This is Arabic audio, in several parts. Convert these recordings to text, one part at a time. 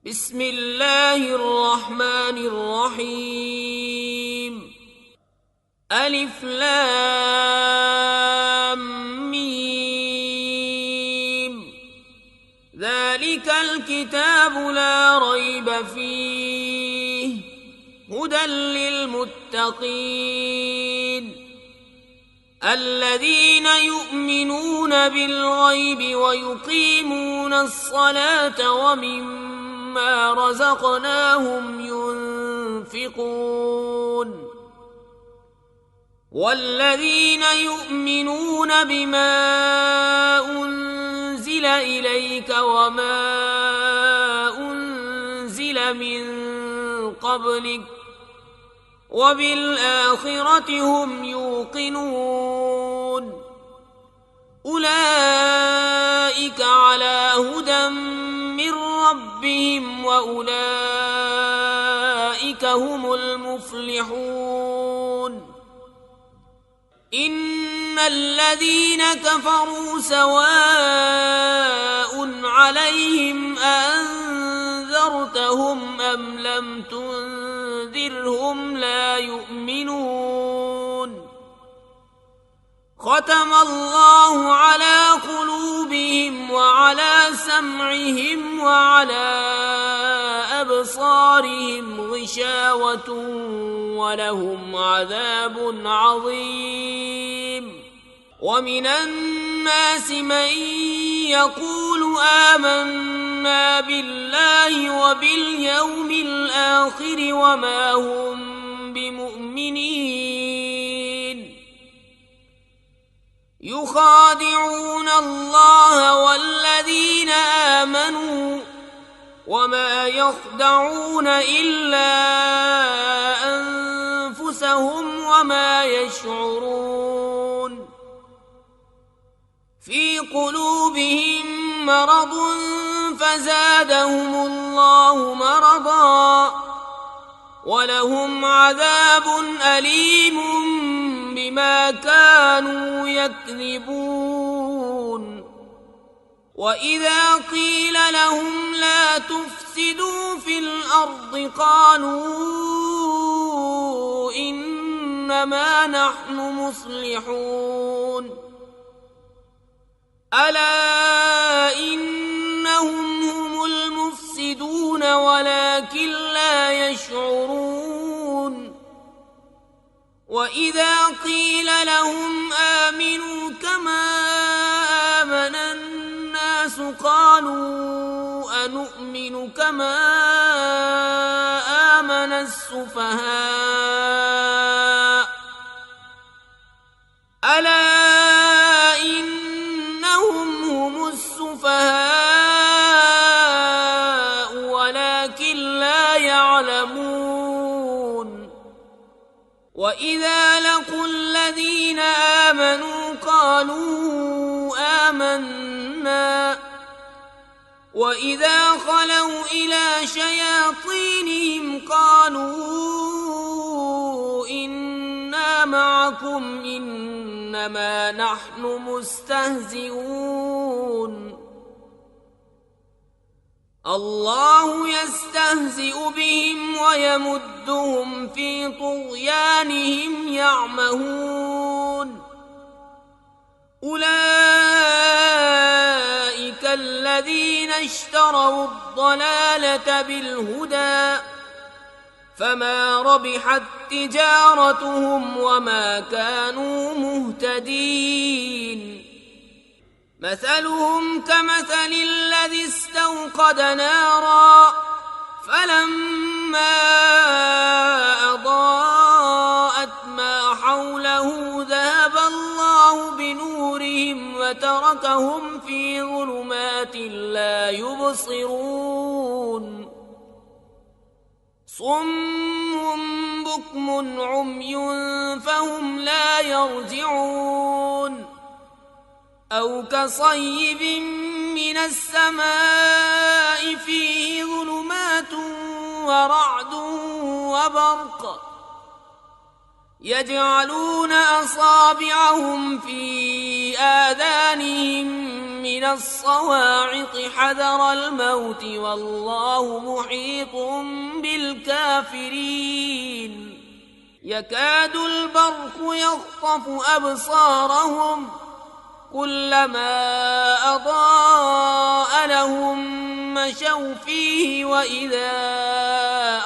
بسم الله الرحمن الرحيم. ألف لام ميم. ذلك الكتاب لا ريب فيه هدى للمتقين الذين يؤمنون بالغيب ويقيمون الصلاة ومما رزقناهم ينفقون والذين يؤمنون بما أنزل إليك وما أنزل من قبلك وبالآخرة هم يوقنون أولئك على هدى من ربهم وأولئك هم المفلحون. إن الذين كفروا سواء عليهم أنذرتهم أم لم تنذرهم لا يؤمنون. ختم الله على قلوبهم وعلى سمعهم وعلى أبصارهم غشاوة ولهم عذاب عظيم. ومن الناس من يقول آمنا بالله وباليوم الآخر وما هم بمؤمنين يخادعون الله والذين آمنوا وما يخدعون إلا أنفسهم وما يشعرون. في قلوبهم مرض فزادهم الله مرضا ولهم عذاب أليم بما كانوا يكذبون. وإذا قيل لهم لا تفسدوا في الأرض قالوا إنما نحن مصلحون. ألا إنهم هم المفسدون ولكن لا يشعرون. وإذا قيل لهم آمنوا كما آمن الناس قالوا أنؤمن كما آمن السفهاء. ألا إنهم هم السفهاء ولكن لا يعلمون. وإذا لقوا الذين آمنوا قالوا آمنا وإذا خلوا إلى شياطينهم قالوا إنا معكم إنما نحن مستهزئون. الله يستهزئ بهم ويمدهم في طغيانهم يعمهون. أولئك الذين اشتروا الضلالة بالهدى فما ربحت تجارتهم وما كانوا مهتدين. مثلهم كمثل الذي استوقد نارا فلما أضاءت ما حوله ذهب الله بنورهم وتركهم في ظلمات لا يبصرون. صم بكم عمي فهم لا يرجعون. أو كصيب من السماء فيه ظلمات ورعد وبرق يجعلون أصابعهم في آذانهم من الصواعق حذر الموت والله محيط بالكافرين يكاد البرق يخطف أبصارهم كلما أضاء لهم مشوا فيه وإذا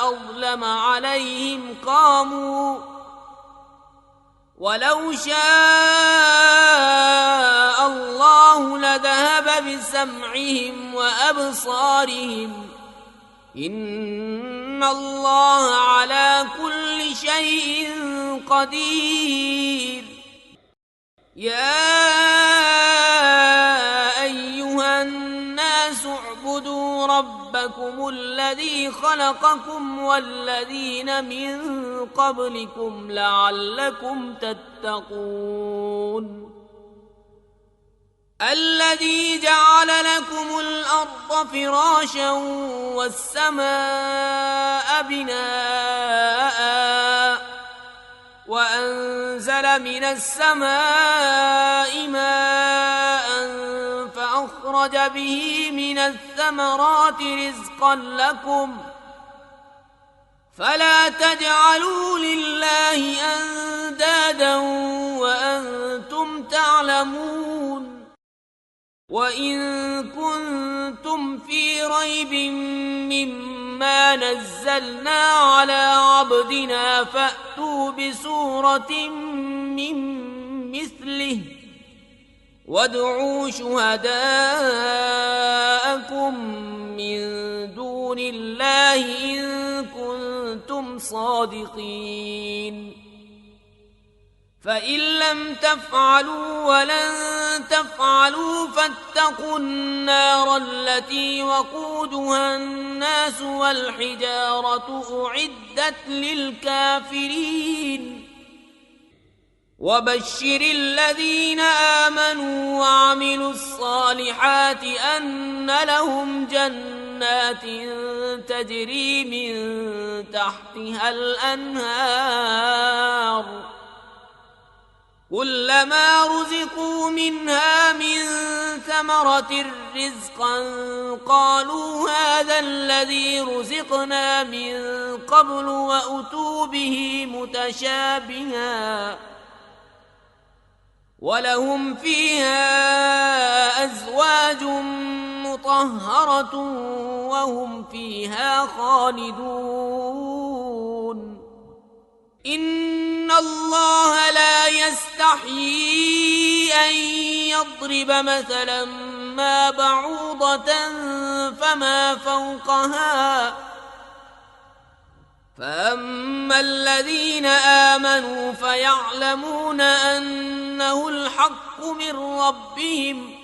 أظلم عليهم قاموا ولو شاء الله لذهب بسمعهم وأبصارهم إن الله على كل شيء قدير يا أيها الناس اعبدوا ربكم الذي خلقكم والذين من قبلكم لعلكم تتقون الذي جعل لكم الأرض فراشا والسماء بناء وأنزل من السماء ماء فأخرج به من الثمرات رزقا لكم فلا تجعلوا لله أندادا وأنتم تعلمون وإن كنتم في ريب مما نزلنا على عبدنا فأتوا بسورة من مثله وادعوا شهداءكم من دون الله إن كنتم صادقين فإن لم تفعلوا ولن تفعلوا فاتقوا النار التي وقودها الناس والحجارة أعدت للكافرين وبشر الذين آمنوا وعملوا الصالحات أن لهم جنات تجري من تحتها الأنهار كلما رزقوا منها من ثمرة رزقا قالوا هذا الذي رزقنا من قبل وأتوا به متشابها ولهم فيها أزواج مطهرة وهم فيها خالدون إن الله لا يستحيي أن يضرب مثلا ما بعوضة فما فوقها فأما الذين آمنوا فيعلمون أنه الحق من ربهم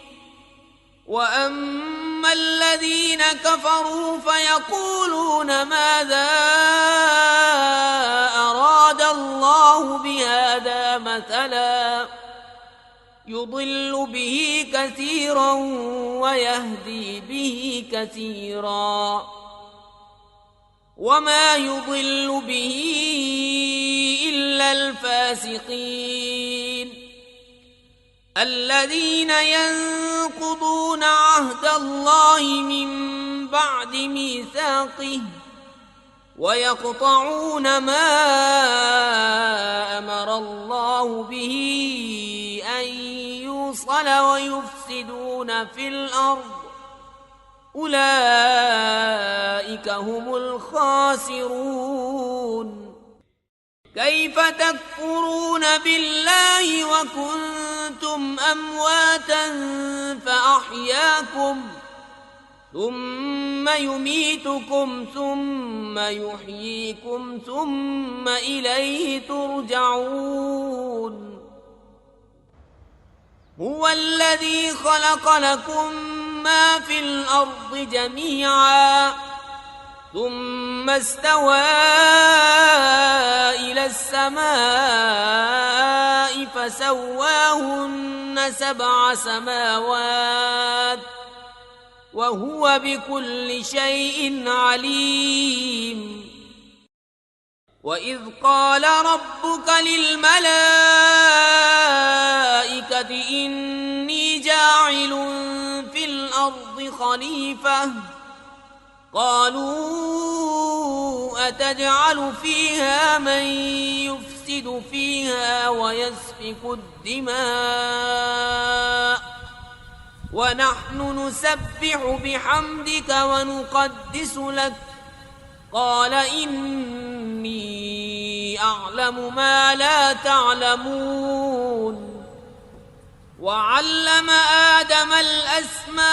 وأما الذين كفروا فيقولون ماذا أراد الله بهذا مثلا يضل به كثيرا ويهدي به كثيرا وما يضل به إلا الفاسقين الذين ينقضون عهد الله من بعد ميثاقه ويقطعون ما أمر الله به أن يوصل ويفسدون في الأرض أولئك هم الخاسرون كيف تكفرون بالله وكنتم أمواتا فأحياكم ثم يميتكم ثم يحييكم ثم إليه ترجعون هو الذي خلق لكم ما في الأرض جميعا ثم استوى إلى السماء فسواهن 7 سماوات وهو بكل شيء عليم وإذ قال ربك للملائكة إني جاعل خليفة قالوا أتجعل فيها من يفسد فيها ويسفك الدماء ونحن نسبح بحمدك ونقدس لك قال إني أعلم ما لا تعلمون وعلم آدم الأسماء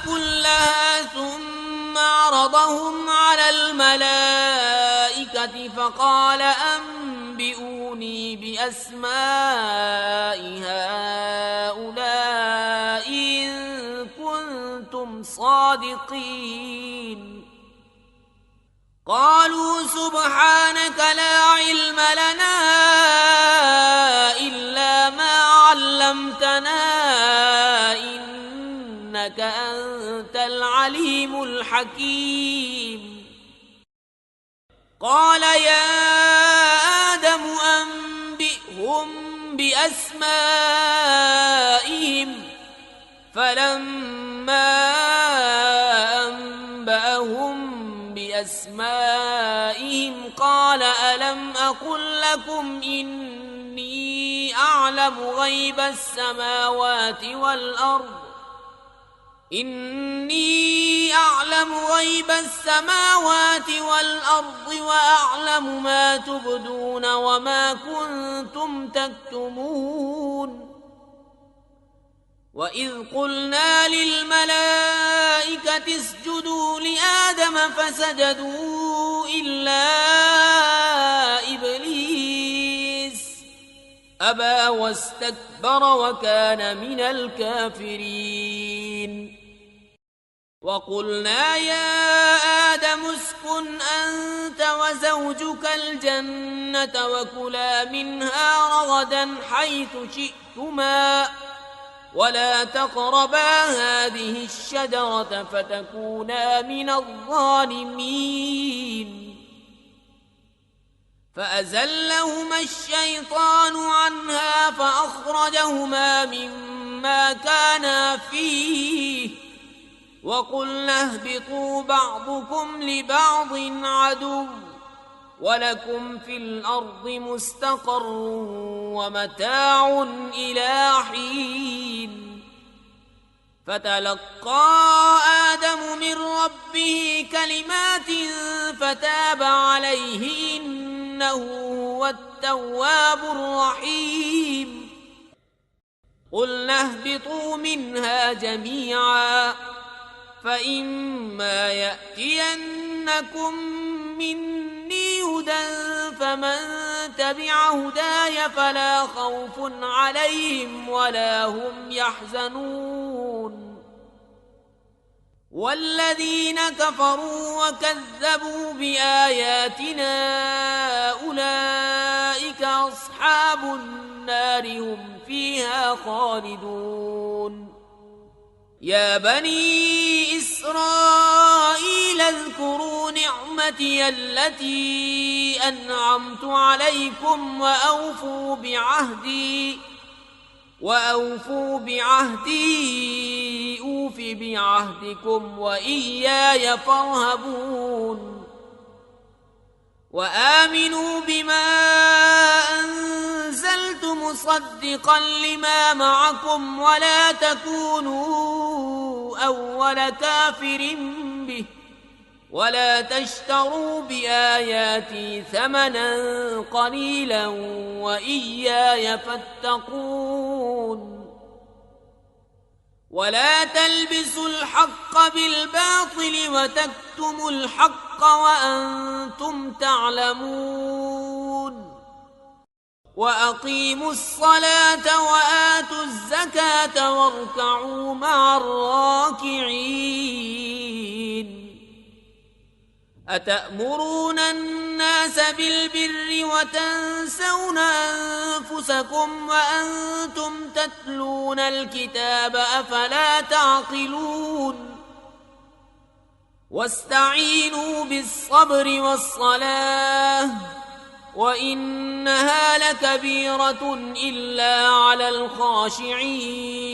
كلها ثم عرضهم على الملائكة فقال أنبئوني بأسماء هؤلاء إن كنتم صادقين قالوا سبحانك لا علم لنا إلا ما علمتنا إنك أنت العليم الحكيم قال يا آدم أنبئهم بأسمائهم فلما أنبأهم بأسمائهم قال ألم أقل لكم إني أعلم غيب السماوات والأرض وأعلم ما تبدون وما كنتم تكتمون وإذ قلنا للملائكة اسجدوا لآدم فسجدوا إلا إبليس أبى واستكبر وكان من الكافرين وقلنا يا آدم اسكن أنت وزوجك الجنة وكلا منها رغدا حيث شئتما ولا تقربا هذه الشجرة فتكونا من الظالمين فأزلهما الشيطان عنها فأخرجهما مما كانا فيه وقلنا اهبطوا بعضكم لبعض عدو ولكم في الأرض مستقر ومتاع إلى حين فتلقى آدم من ربه كلمات فتاب عليه إنه هو التواب الرحيم قلنا اهبطوا منها جميعا فإما يأتينكم مني هدى فمن تبع هداي فلا خوف عليهم ولا هم يحزنون والذين كفروا وكذبوا بآياتنا أولئك أصحاب النار هم فيها خالدون يا بني إسرائيل اذكروا نعمتي التي أنعمت عليكم وأوفوا بعهدي أوف بعهدكم وإياي فارهبون وآمنوا بما أنزلت مصدقا لما معكم ولا تكونوا أول كافر به ولا تشتروا بآياتي ثمنا قليلا وإياي فاتقون ولا تلبسوا الحق بالباطل وتكتموا الحق وأنتم تعلمون وأقيموا الصلاة وآتوا الزكاة واركعوا مع الراكعين أتأمرون الناس بالبر وتنسون أنفسكم وأنتم تتلون الكتاب أفلا تعقلون واستعينوا بالصبر والصلاة وإنها لكبيرة إلا على الخاشعين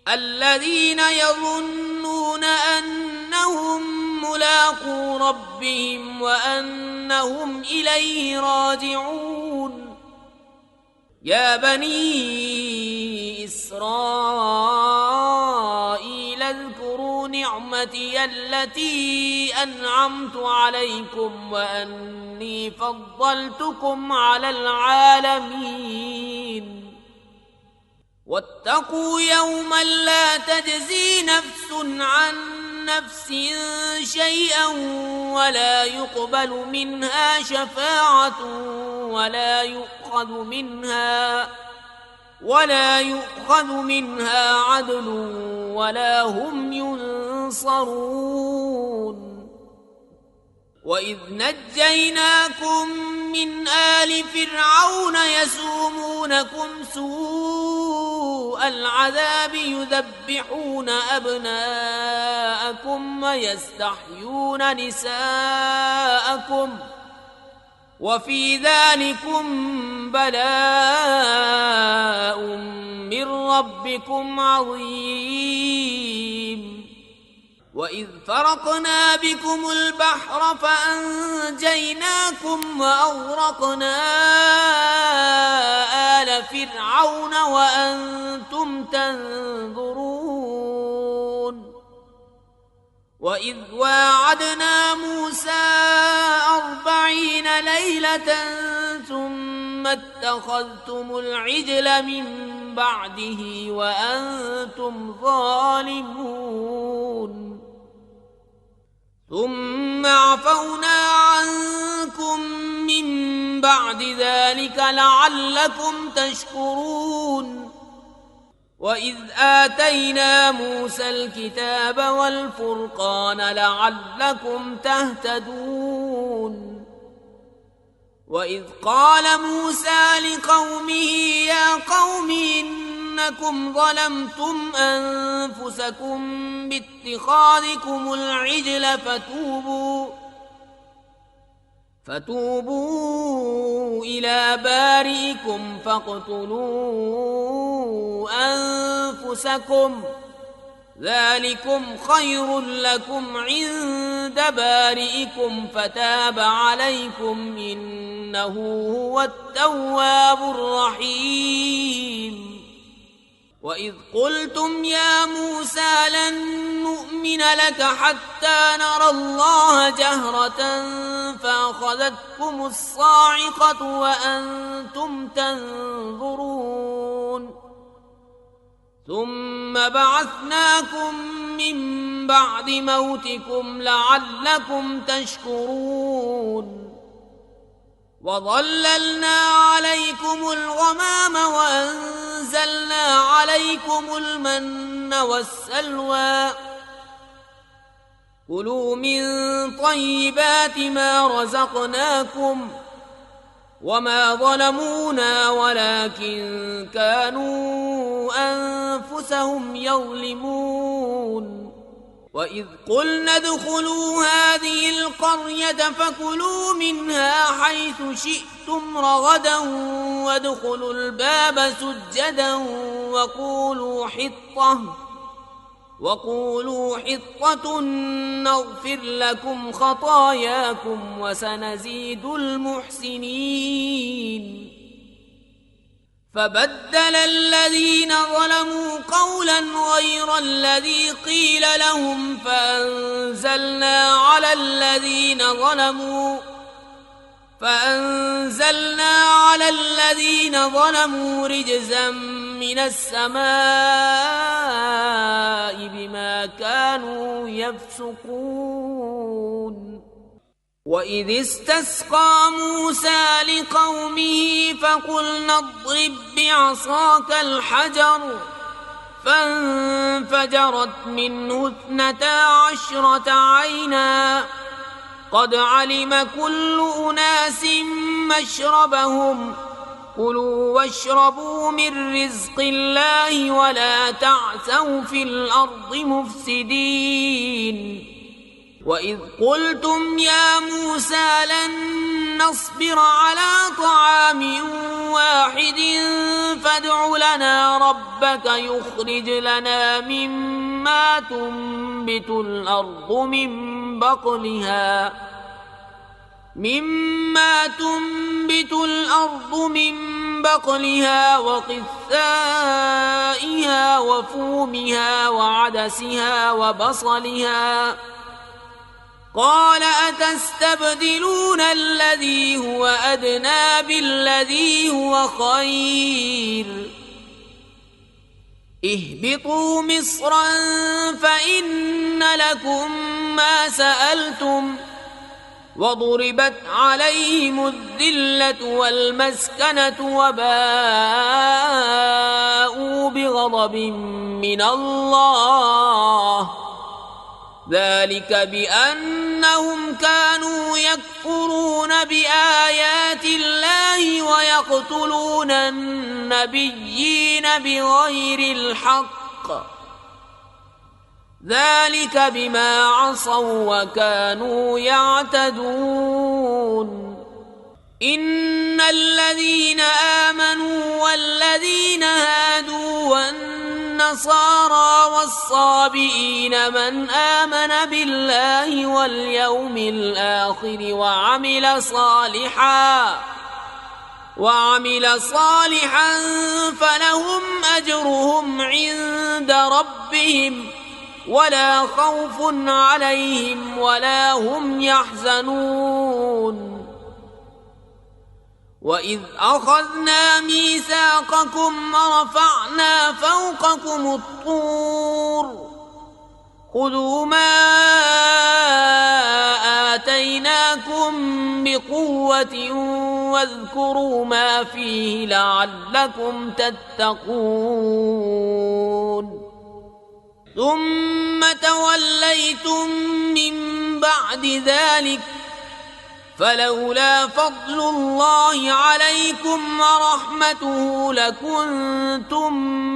الذين يظنون أنهم ملاقو ربهم وأنهم إليه راجعون يا بني إسرائيل اذكروا نعمتي التي أنعمت عليكم وأني فضلتكم على العالمين واتقوا يوما لا تجزي نفس عن نفس شيئا ولا يؤخذ منها عدل ولا هم ينصرون وإذ نجيناكم من آل فرعون يسومونكم سوء العذاب يذبحون أبناءكم ويستحيون نساءكم وفي ذلكم بلاء من ربكم عظيم وإذ فرقنا بكم البحر فأنجيناكم وأغرقنا آل فرعون وأنتم تنظرون وإذ واعدنا موسى 40 ليلة ثم اتخذتم العجل من بعده وأنتم ظالمون ثم عفونا عنكم من بعد ذلك لعلكم تشكرون وإذ آتينا موسى الكتاب والفرقان لعلكم تهتدون وإذ قال موسى لقومه يا قوم إنكم ظلمتم أنفسكم باتخاذكم العجل فتوبوا إلى بارئكم فاقتلوا أنفسكم ذلكم خير لكم عند بارئكم فتاب عليكم إنه هو التواب الرحيم وإذ قلتم يا موسى لن نؤمن لك حتى نرى الله جهرة فأخذتكم الصاعقة وأنتم تنظرون ثم بعثناكم من بعد موتكم لعلكم تشكرون وظللنا عليكم الغمام وأنزلنا عليكم المن والسلوى كلوا من طيبات ما رزقناكم وما ظلمونا ولكن كانوا أنفسهم يظلمون وإذ قلنا ادخلوا هذه القرية فكلوا منها حيث شئتم رغدا وادخلوا الباب سجدا وقولوا حطة نغفر لكم خطاياكم وسنزيد المحسنين فبدل الذين ظلموا قولا غير الذي قيل لهم فأنزلنا على الذين ظلموا رجزا من السماء بما كانوا يفسقون وإذ استسقى موسى لقومه فقلنا اضرب بعصاك الحجر فانفجرت منه 12 عينا قد علم كل أناس مشربهم كلوا واشربوا من رزق الله ولا تعثوا في الأرض مفسدين وإذ قلتم يا موسى لن نصبر على طعام واحد فادع لنا ربك يخرج لنا مما تنبت الأرض من بقلها وقثائها وفومها وعدسها وبصلها قال أتستبدلون الذي هو أدنى بالذي هو خير اهبطوا مصرا فإن لكم ما سألتم وضربت عليهم الذلة والمسكنة وباءوا بغضب من الله ذلك بأنهم كانوا يكفرون بآيات الله ويقتلون النبيين بغير الحق ذلك بما عصوا وكانوا يعتدون إن الذين آمنوا والذين هادوا والنصارى والصابئين من آمن بالله واليوم الآخر وعمل صالحا فلهم أجرهم عند ربهم ولا خوف عليهم ولا هم يحزنون وإذ أخذنا ميثاقكم ورفعنا فوقكم الطور خذوا ما آتيناكم بقوة واذكروا ما فيه لعلكم تتقون ثم توليتم من بعد ذلك فلولا فضل الله عليكم ورحمته لكنتم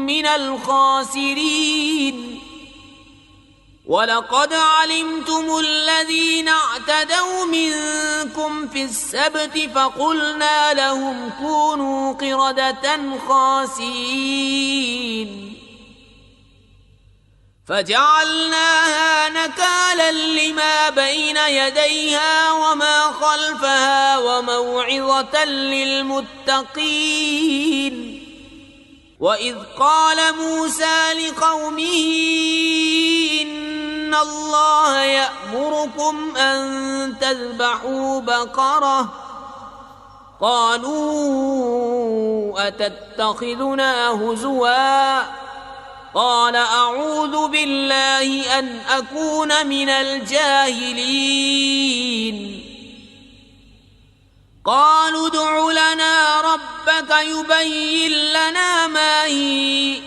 من الخاسرين ولقد علمتم الذين اعتدوا منكم في السبت فقلنا لهم كونوا قردة خاسئين فجعلناها نكالا لما بين يديها وما خلفها وموعظة للمتقين وإذ قال موسى لقومه إن الله يأمركم أن تذبحوا بقرة قالوا أتتخذنا هزوا قال أعوذ بالله أن أكون من الجاهلين قالوا ادع لنا ربك يبين لنا ما هي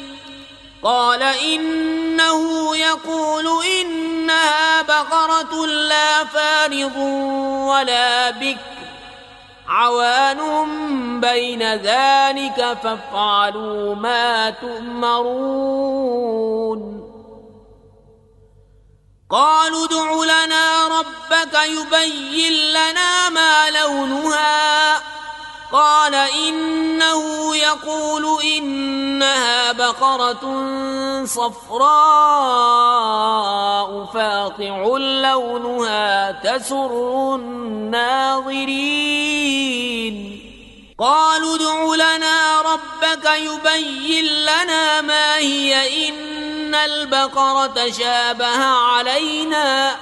قال إنه يقول إنها بقرة لا فارض ولا بكر عوان بين ذلك فافعلوا ما تؤمرون قالوا ادع لنا ربك يبين لنا ما لونها قال إنه يقول إنها بقرة صفراء فاقع لونها تسر الناظرين قالوا ادع لنا ربك يبين لنا ما هي إن البقرة شابه علينا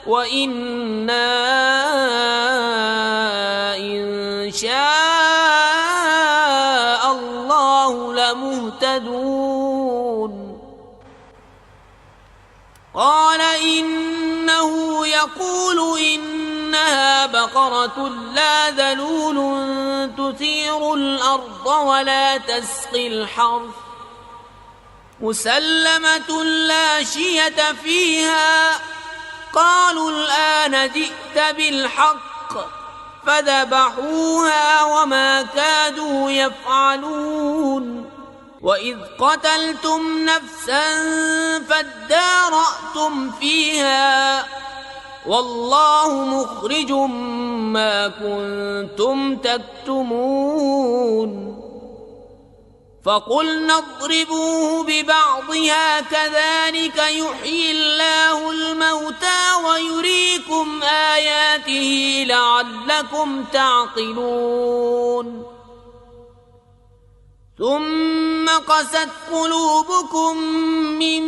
وإنا إن شاء الله لمهتدون قال إنه يقول إنها بقرة لا ذلول تثير الأرض ولا تسقي الحرث مسلمة لا شية فيها قالوا الآن جئت بالحق فذبحوها وما كادوا يفعلون وإذ قتلتم نفسا فادارأتم فيها والله مخرج ما كنتم تكتمون فقلنا اضربوه ببعضها كذلك يحيي الله الموتى ويريكم آياته لعلكم تعقلون ثم قست قلوبكم من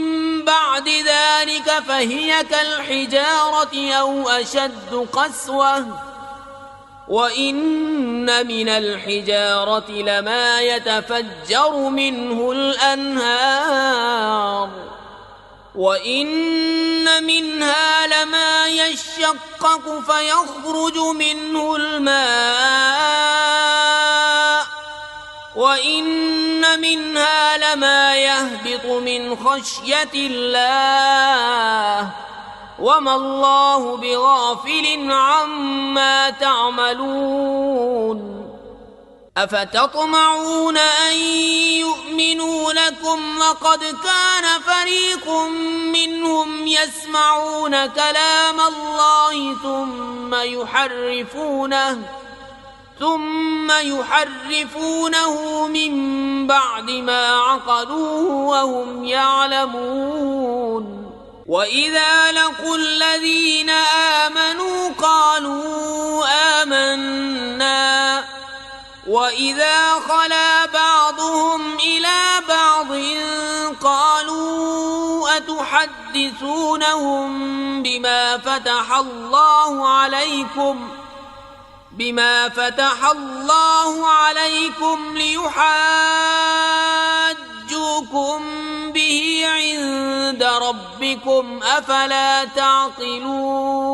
بعد ذلك فهي كالحجارة أو أشد قسوة وإن من الحجارة لما يتفجر منه الأنهار وإن منها لما يشقق فيخرج منه الماء وإن منها لما يهبط من خشية الله وما الله بغافل عما تعملون أفتطمعون أن يؤمنوا لكم وقد كان فريق منهم يسمعون كلام الله ثم يحرفونه من بعد ما عقلوه وهم يعلمون وإذا لقوا الذين آمنوا قالوا آمنا وإذا خلا بعضهم إلى بعض قالوا أتحدثونهم بما فتح الله عليكم ليحاجوكم به عند ربكم أفلا تعقلون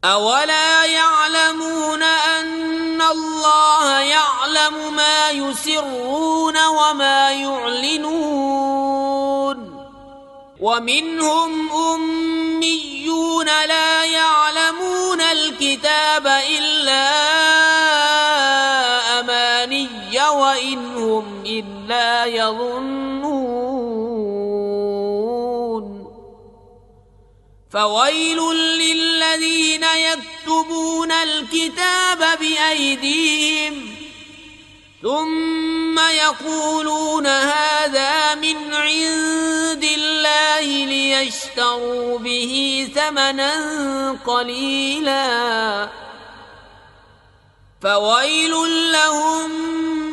أولا يعلمون أن الله يعلم ما يسرون وما يعلنون ومنهم أميون لا يعلمون الكتاب إلا أماني وإن هم إلا يظنون فويل للذين يكتبون الكتاب بأيديهم ثم يقولون هذا من عند الله ليشتروا به ثمنا قليلا فويل لهم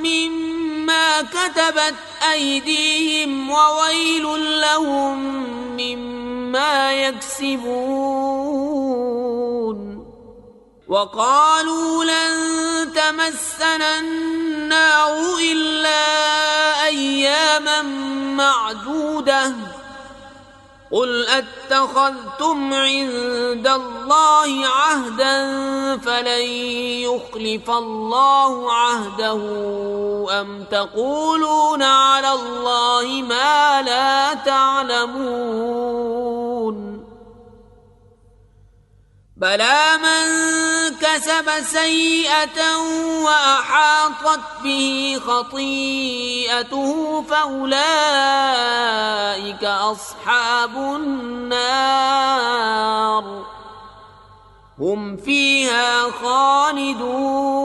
مما كتبت أيديهم وويل لهم مما يكسبون وقالوا لن تمسنا النار إلا أياما معدودة قل أتخذتم عند الله عهدا فلن يخلف الله عهده أم تقولون على الله ما لا تعلمون بلى من كسب سيئة وأحاطت به خطيئته فأولئك أصحاب النار هم فيها خالدون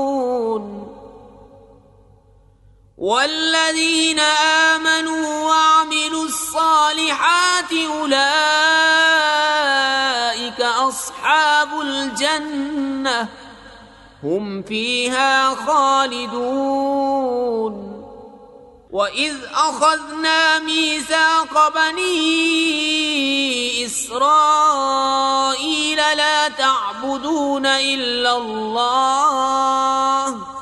والذين آمنوا وعملوا الصالحات أولئك أصحاب الجنة هم فيها خالدون وإذ أخذنا ميثاق بني إسرائيل لا تعبدون إلا الله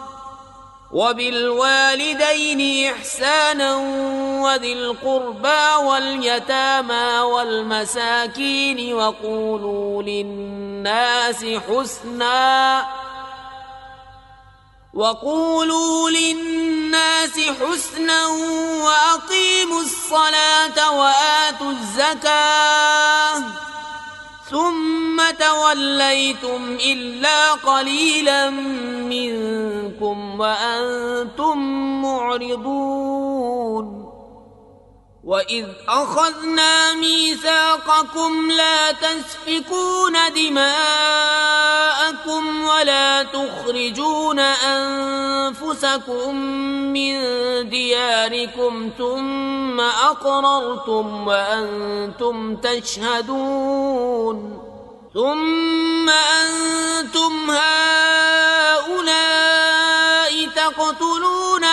وبالوالدين إحسانا وذي القربى واليتامى والمساكين وقولوا للناس حسنا وأقيموا الصلاة وآتوا الزكاة ثم توليتم إلا قليلا منكم وأنتم معرضون وإذ أخذنا ميثاقكم لا تسفكون دماءكم ولا تخرجون أنفسكم من دياركم ثم أقررتم وأنتم تشهدون ثم أنتم هؤلاء تقتلون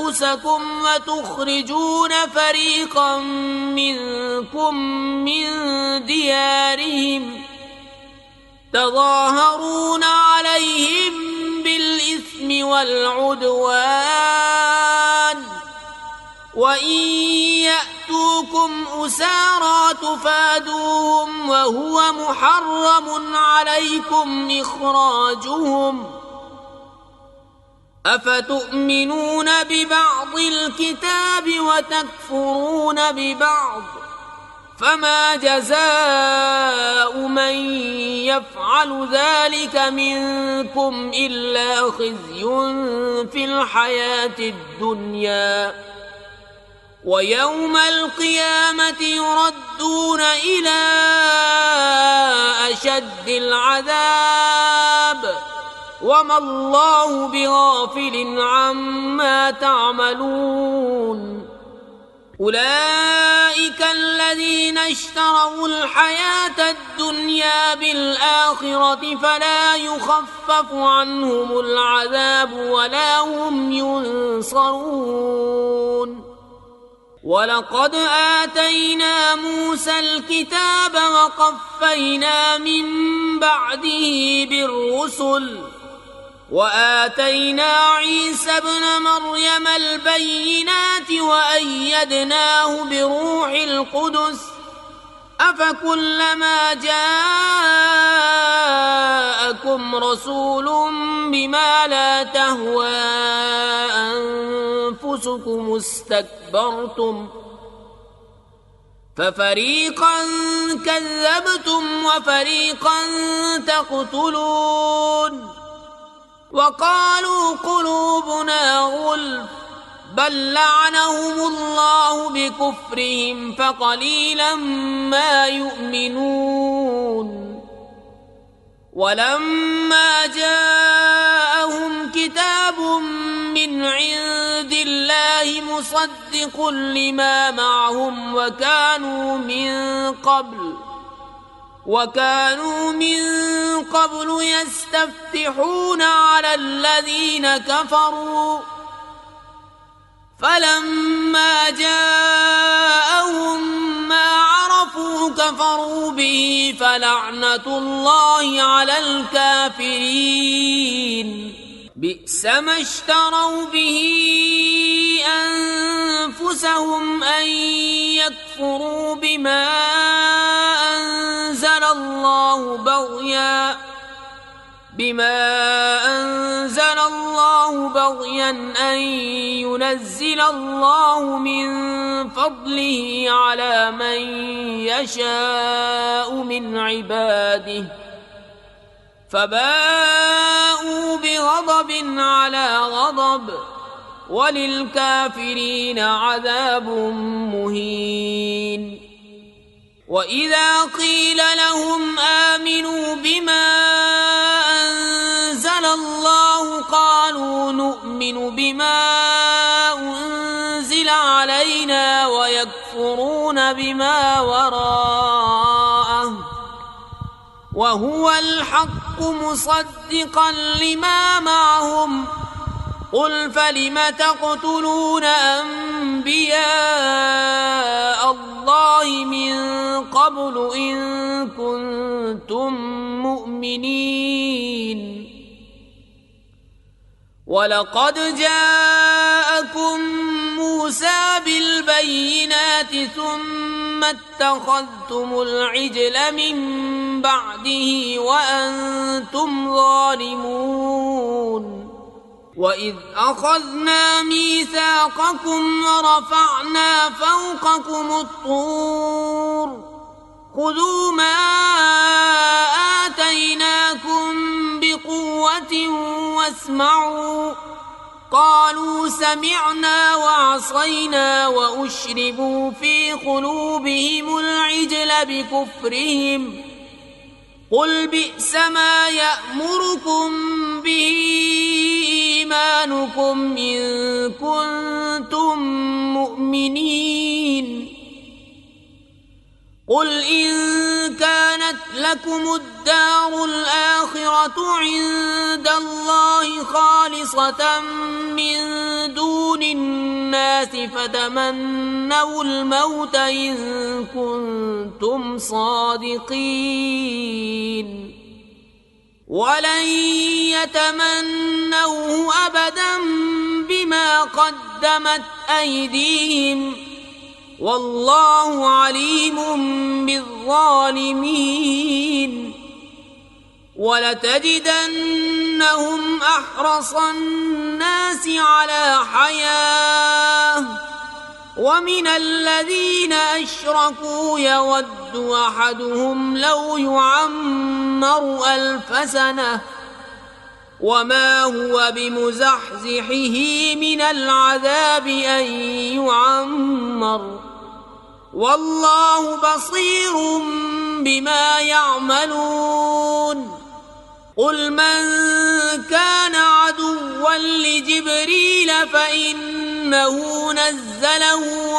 أنفسكم وتخرجون فريقا منكم من ديارهم تظاهرون عليهم بالإثم والعدوان وإن يأتوكم أسارى تفادوهم وهو محرم عليكم إخراجهم أفتؤمنون ببعض الكتاب وتكفرون ببعض فما جزاء من يفعل ذلك منكم إلا خزي في الحياة الدنيا ويوم القيامة يردون إلى أشد العذاب وما الله بغافل عما تعملون أولئك الذين اشتروا الحياة الدنيا بالآخرة فلا يخفف عنهم العذاب ولا هم ينصرون ولقد آتينا موسى الكتاب وقفينا من بعده بالرسل وآتينا عيسى ابن مريم البينات وأيدناه بروح القدس أفكلما جاءكم رسول بما لا تهوى أنفسكم استكبرتم ففريقا كذبتم وفريقا تقتلون وقالوا قلوبنا غلف بل لعنهم الله بكفرهم فقليلا ما يؤمنون ولما جاءهم كتاب من عند الله مصدق لما معهم وكانوا من قبل يستفتحون على الذين كفروا فلما جاءهم ما عرفوا كفروا به فلعنة الله على الكافرين بئس ما اشتروا به أنفسهم أن يكفروا بما أنزل الله بغيا أن ينزل الله من فضله على من يشاء من عباده فباءوا بغضب على غضب وللكافرين عذاب مهين وإذا قيل لهم آمنوا بما أنزل الله قالوا نؤمن بما أنزل علينا ويكفرون بما وراءه وهو الحق مصدقا لما معهم قل فلم تقتلون أنبياء الله من قبل إن كنتم مؤمنين ولقد جاءكم موسى بالبينات ثم اتخذتم العجل من بعده وأنتم ظالمون وإذ أخذنا ميثاقكم ورفعنا فوقكم الطور خذوا ما آتيناكم بقوة واسمعوا قالوا سمعنا وعصينا وأشربوا في قلوبهم العجل بكفرهم قل بئس ما يأمركم به إيمانكم إن كنتم مؤمنين قل إن كانت لكم الدار الآخرة عند الله خالصة من دون الناس فتمنوا الموت إن كنتم صادقين ولن يتمنوه أبدا بما قدمت أيديهم والله عليم بالظالمين ولتجدنهم أحرص الناس على حياة ومن الذين أشركوا يود أحدهم لو يعمر 1000 سنة وما هو بمزحزحه من العذاب أن يعمر والله بصير بما يعملون قل من كان عدوا لجبريل فإنه نزله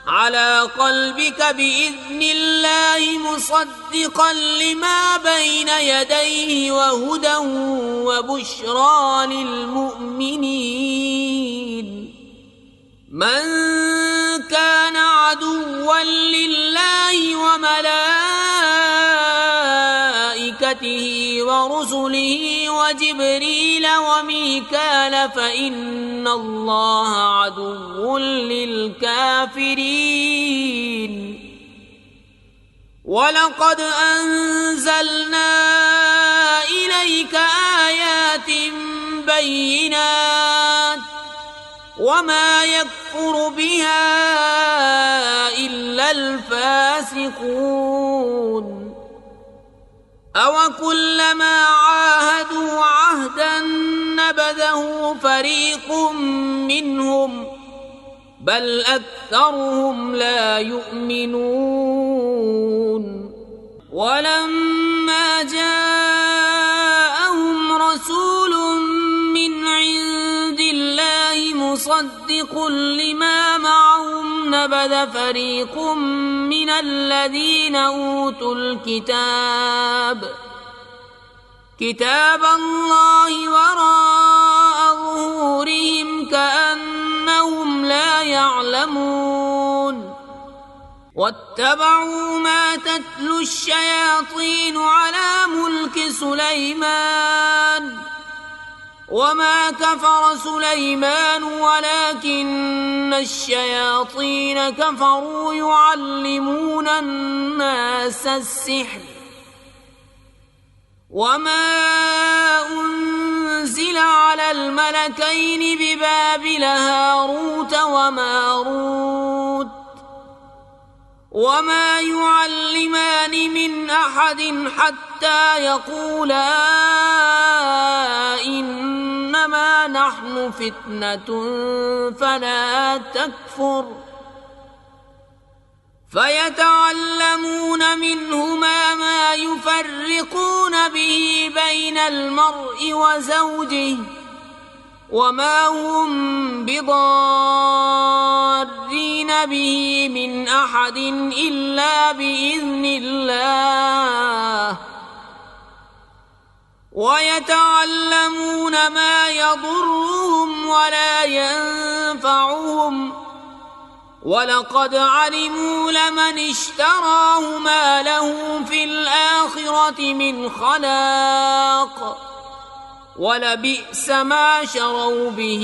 على قلبك بإذن الله مصدقا لما بين يديه وهدى وبشرى للمؤمنين من كان عدوا لله وملائكته ورسله وجبريل وميكال فإن الله عدو للكافرين ولقد أنزلنا إليك آيات بينات وما يكفر بها إلا الفاسقون أوكلما عاهدوا عهدا نبذه فريق منهم بل أكثرهم لا يؤمنون ولما جاءهم رسول من عند الله مصدق لما معهم نبذ فريق من الذين أوتوا كتاب الله وراء ظهورهم كأنهم لا يعلمون واتبعوا ما تتلو الشياطين على ملك سليمان وما كفر سليمان ولكن الشياطين كفروا يعلمون الناس السحر وما أنزل على الملكين ببابل هاروت وماروت وما يعلمان من أحد حتى يقولا إنما نحن فتنة فلا تكفر فيتعلمون منهما ما يفرقون به بين المرء وزوجه وما هم بضارين به من أحد إلا بإذن الله ويتعلمون ما يضرهم ولا ينفعهم ولقد علموا لمن اشتراه ما له في الآخرة من خلاق ولبئس ما شروا به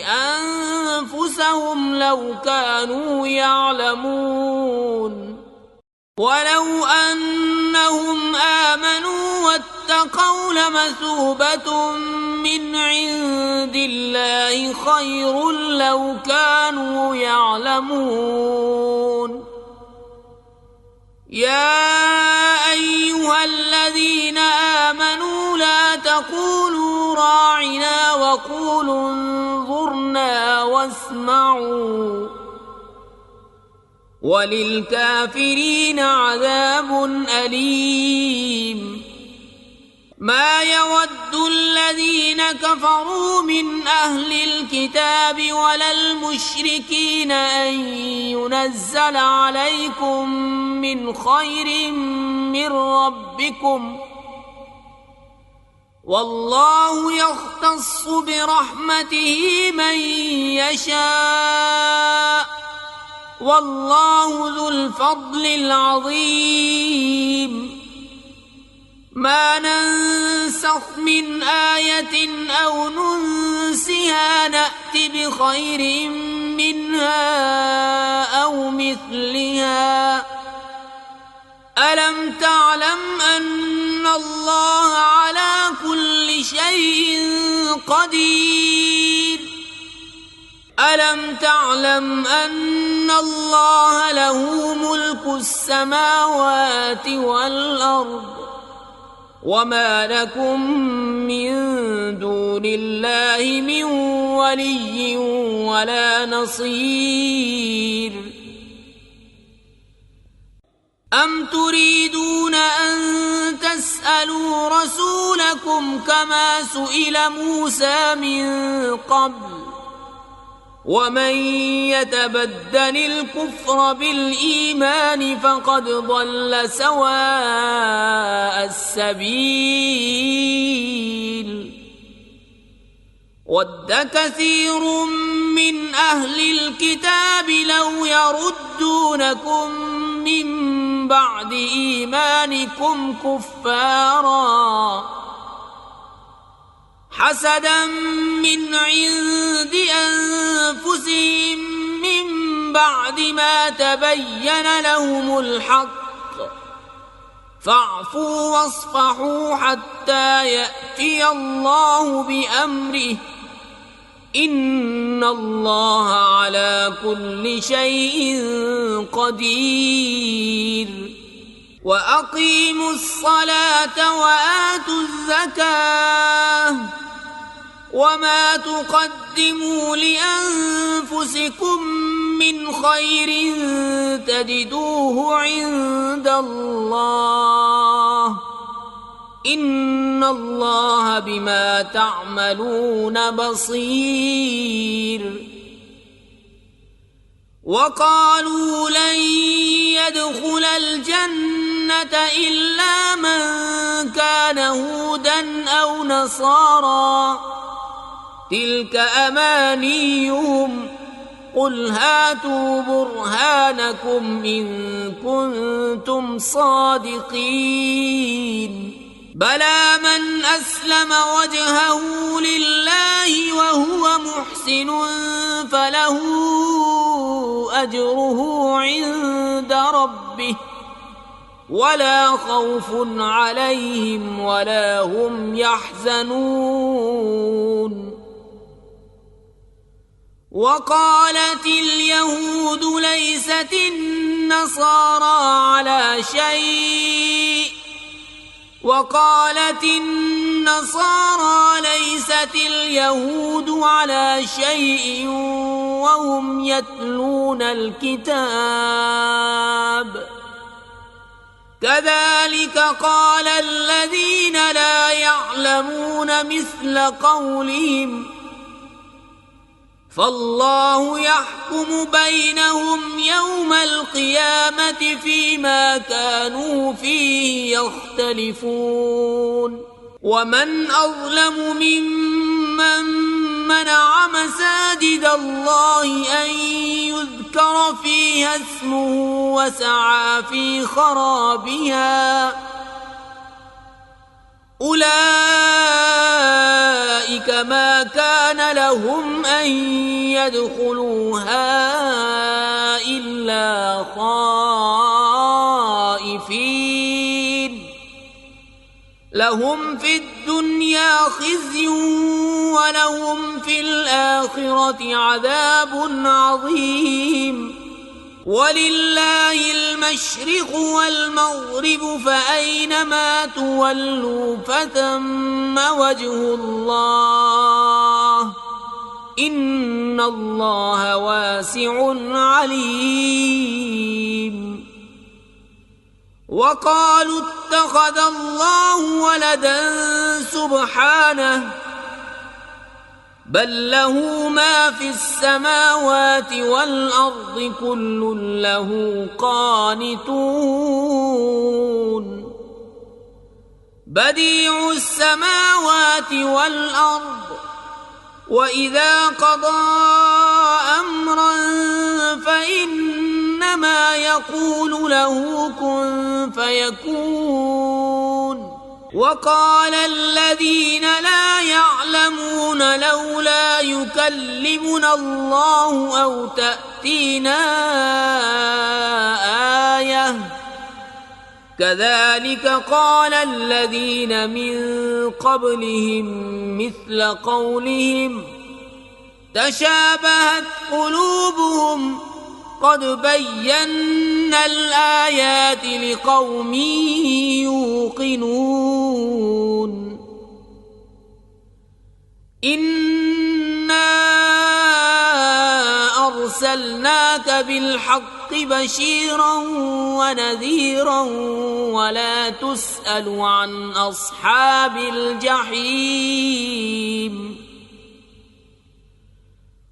أنفسهم لو كانوا يعلمون ولو أنهم آمنوا واتقوا لمثوبة من عند الله خير لو كانوا يعلمون يا أيها الذين آمنوا فاسمعوا وللكافرين عذاب أليم. ما يود الذين كفروا من أهل الكتاب ولا المشركين أن ينزل عليكم من خير من ربكم، والله يختص برحمته من يشاء، والله ذو الفضل العظيم. ما ننسخ من آية أو ننسها نأت بخير منها أو مثلها. ألم تعلم أن الله على كل شيء قدير؟ ألم تعلم أن الله له ملك السماوات والأرض، وما لكم من دون الله من ولي ولا نصير. أم تريدون أن تسألوا رسولكم كما سئل موسى من قبل؟ ومن يتبدل الكفر بالإيمان فقد ضل سواء السبيل. ود كثير من أهل الكتاب لو يردونكم من بعد إيمانكم كفارا حسدا من عند أنفسهم من بعد ما تبين لهم الحق، فاعفوا واصفحوا حتى يأتي الله بأمره، إن الله على كل شيء قدير. وأقيموا الصلاة وآتوا الزكاة، وما تقدموا لأنفسكم من خير تجدوه عند الله، إن الله بما تعملون بصير. وقالوا لن يدخل الجنة إلا من كان هودا أو نصارى، تلك أمانيهم، قل هاتوا برهانكم إن كنتم صادقين. بلى من أسلم وجهه لله وهو محسن فله أجره عند ربه ولا خوف عليهم ولا هم يحزنون. وقالت اليهود ليست النصارى على شيء، وقالت النصارى ليست اليهود على شيء وهم يتلون الكتاب، كذلك قال الذين لا يعلمون مثل قولهم، فالله يحكم بينهم يوم القيامة فيما كانوا فيه يختلفون. ومن أظلم ممن منع مساجد الله أن يذكر فيها اسمه وسعى في خرابها، أولئك ما كان لهم أن يدخلوها إلا خائفين، لهم في الدنيا خزي ولهم في الآخرة عذاب عظيم. ولله المشرق والمغرب فأينما تولوا فثم وجه الله، إن الله واسع عليم. وقالوا اتخذ الله ولدا سبحانه بل له ما في السماوات والأرض كل له قانتون. بديع السماوات والأرض وإذا قضى أمرا فإنما يقول له كن فيكون. وقال الذين لا يعلمون لولا يكلمنا الله أو تأتينا آية كذلك قال الذين من قبلهم مثل قولهم تشابهت قلوبهم قد بينا الآيات لقوم يوقنون. إنا أرسلناك بالحق بشيرا ونذيرا ولا تسأل عن أصحاب الجحيم.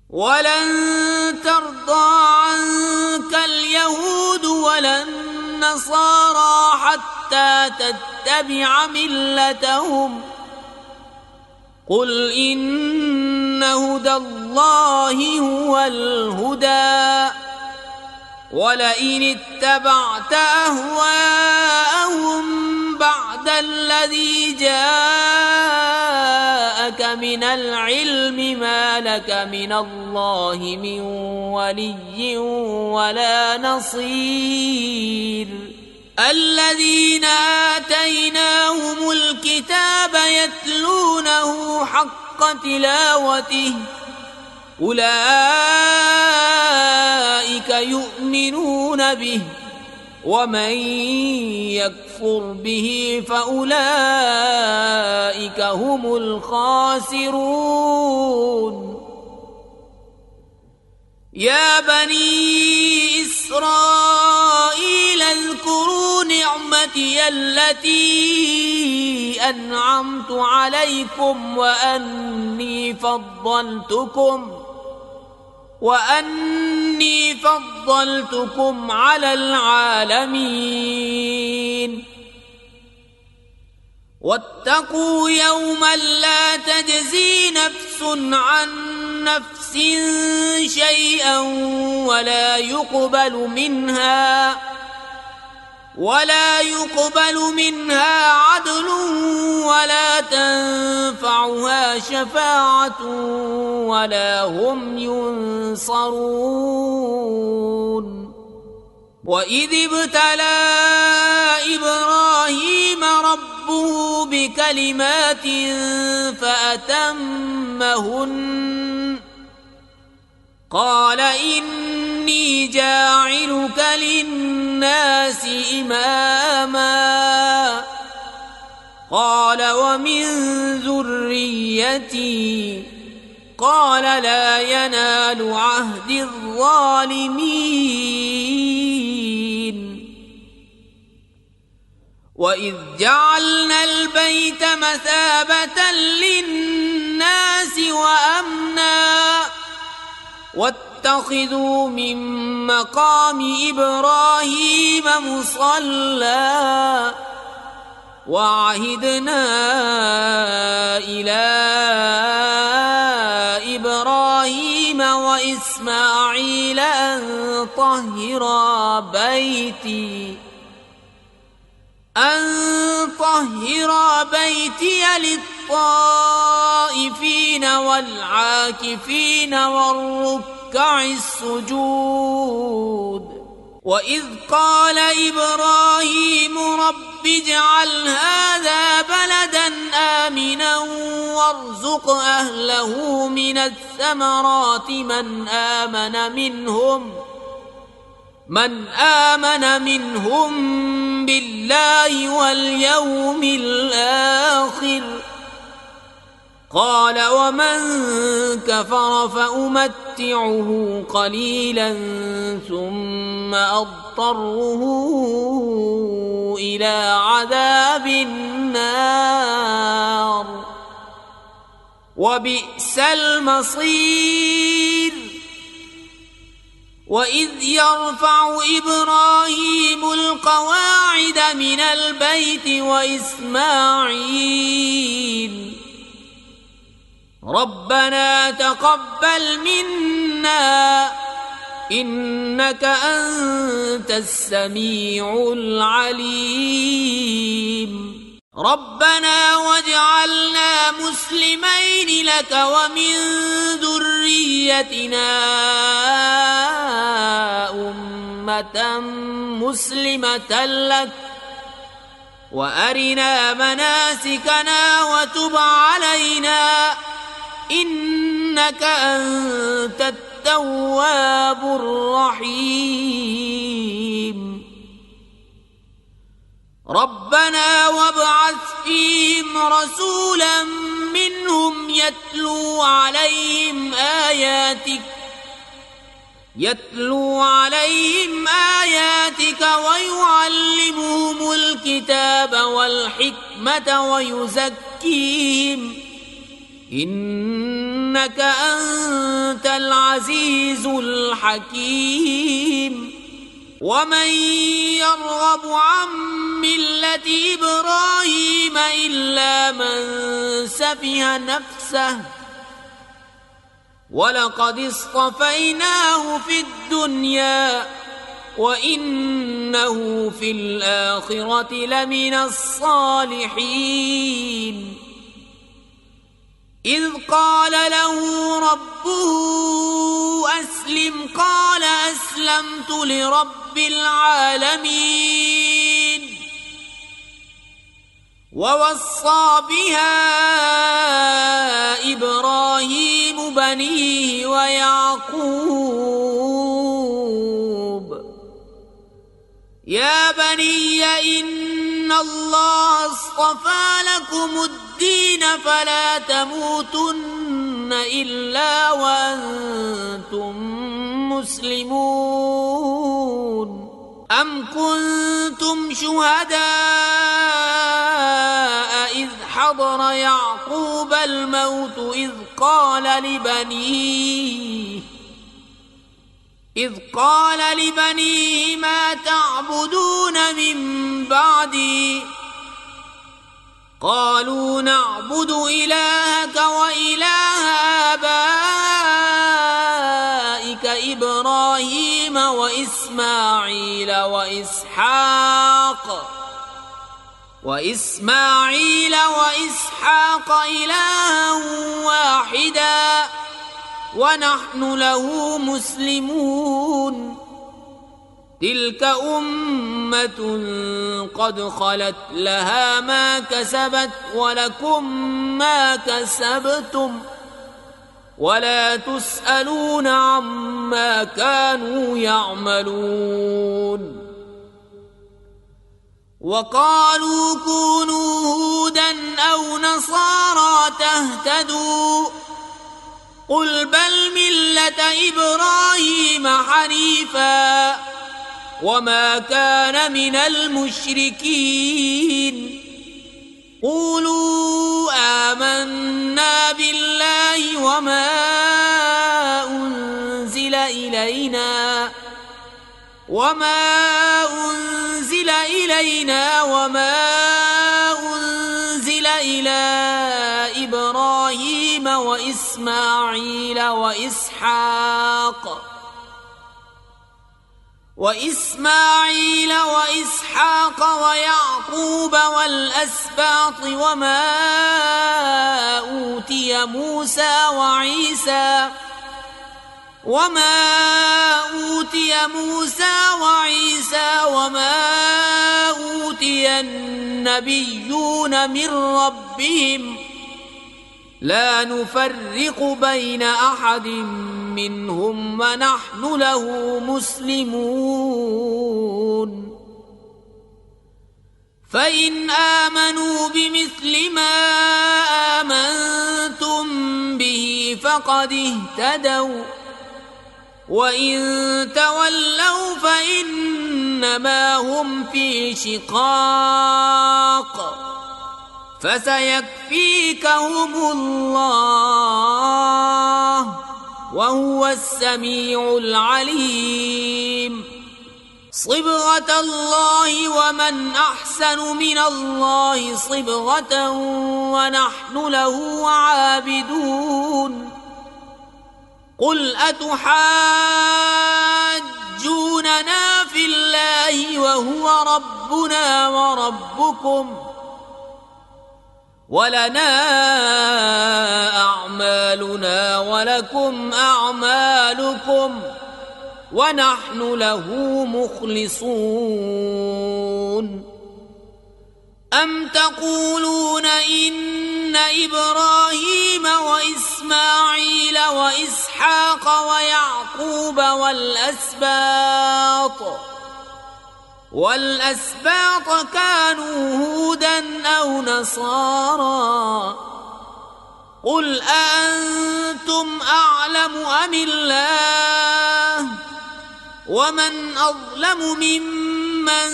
ولن ترضى عنك اليهود ولا النصارى حتى تتبع ملتهم قل إن هدى الله هو الهدى ولئن اتبعت أهواءهم بعد الذي جاءك من العلم ما لك من الله من ولي ولا نصير. الذين آتيناهم الكتاب يتلونه حق تلاوته أولئك يؤمنون به ومن يكفر به فأولئك هم الخاسرون. يا بني إسرائيل اذكروا نعمتي التي أنعمت عليكم وأني فضلتكم على العالمين. واتقوا يوما لا تجزي نفس عن نفس شيئا ولا يقبل منها عدل ولا تنفعها شفاعة ولا هم ينصرون. وإذ ابتلى إبراهيم ربه بكلمات فأتمهن قال إني جاعلك للناس إماما قال ومن ذريتي قال لا ينال عهد الظالمين. وإذ جعلنا البيت مثابة للناس وأمنا واتخذوا من مقام إبراهيم مصلى وعهدنا إلى إبراهيم وإسماعيل أن طهرا بيتي للطائفين والعاكفين والركع السجود. وإذ قال إبراهيم رب اجعل هذا بلدا آمنا وارزق أهله من الثمرات من آمن منهم بالله واليوم الآخر قال ومن كفر فأمتعه قليلا ثم أضطره إلى عذاب النار وبئس المصير. وإذ يرفع إبراهيم القواعد من البيت وإسماعيل ربنا تقبل منا إنك أنت السميع العليم ربنا واجعلنا مسلمين لك ومن ذريتنا أمة مسلمة لك وأرنا مناسكنا وتب علينا إنك أنت التواب الرحيم ربنا وابعث فيهم رسولا منهم يتلو عليهم آياتك ويعلمهم الكتاب والحكمة ويزكيهم إنك أنت العزيز الحكيم. ومن يرغب عن ملة إبراهيم إلا من سفه نفسه ولقد اصطفيناه في الدنيا وإنه في الآخرة لمن الصالحين. إذ قال له ربه أسلم قال أسلمت لرب العالمين. ووصى بها إبراهيم بنيه ويعقوب يا بني إن الله اصطفى لكم الدين فلا تموتن إلا وأنتم مسلمون. أم كنتم شهداء إذ حضر يعقوب الموت إذ قال لبنيه ما تعبدون من بعدي قالوا نعبد إلهك وإله آبائك إبراهيم وإسماعيل وإسحاق إلها واحدا ونحن له مسلمون. تلك أمة قد خلت لها ما كسبت ولكم ما كسبتم ولا تسألون عما كانوا يعملون. وقالوا كونوا هودا أو نصارى تهتدوا قل بل ملة إبراهيم حنيفا وما كان من المشركين. قولوا آمنا بالله وما أنزل إلينا وما أنزل إلى إبراهيم وإسماعيل وإسحاق ويعقوب والأسباط وما أوتي موسى وعيسى وما أوتي النبيون من ربهم لا نفرق بين أحد منهم ونحن له مسلمون. فإن آمنوا بمثل ما آمنتم به فقد اهتدوا وإن تولوا فإنما هم في شقاق فسيكفيكهم الله وهو السميع العليم. صبغة الله ومن أحسن من الله صبغة ونحن له عابدون. قل أتحاجوننا في الله وهو ربنا وربكم ولنا أعمالنا ولكم أعمالكم ونحن له مخلصون. أم تقولون إن إبراهيم وإسماعيل وإسحاق ويعقوب والأسباط كانوا هودا أو نصارى قل أأنتم أعلم أم الله ومن أظلم ممن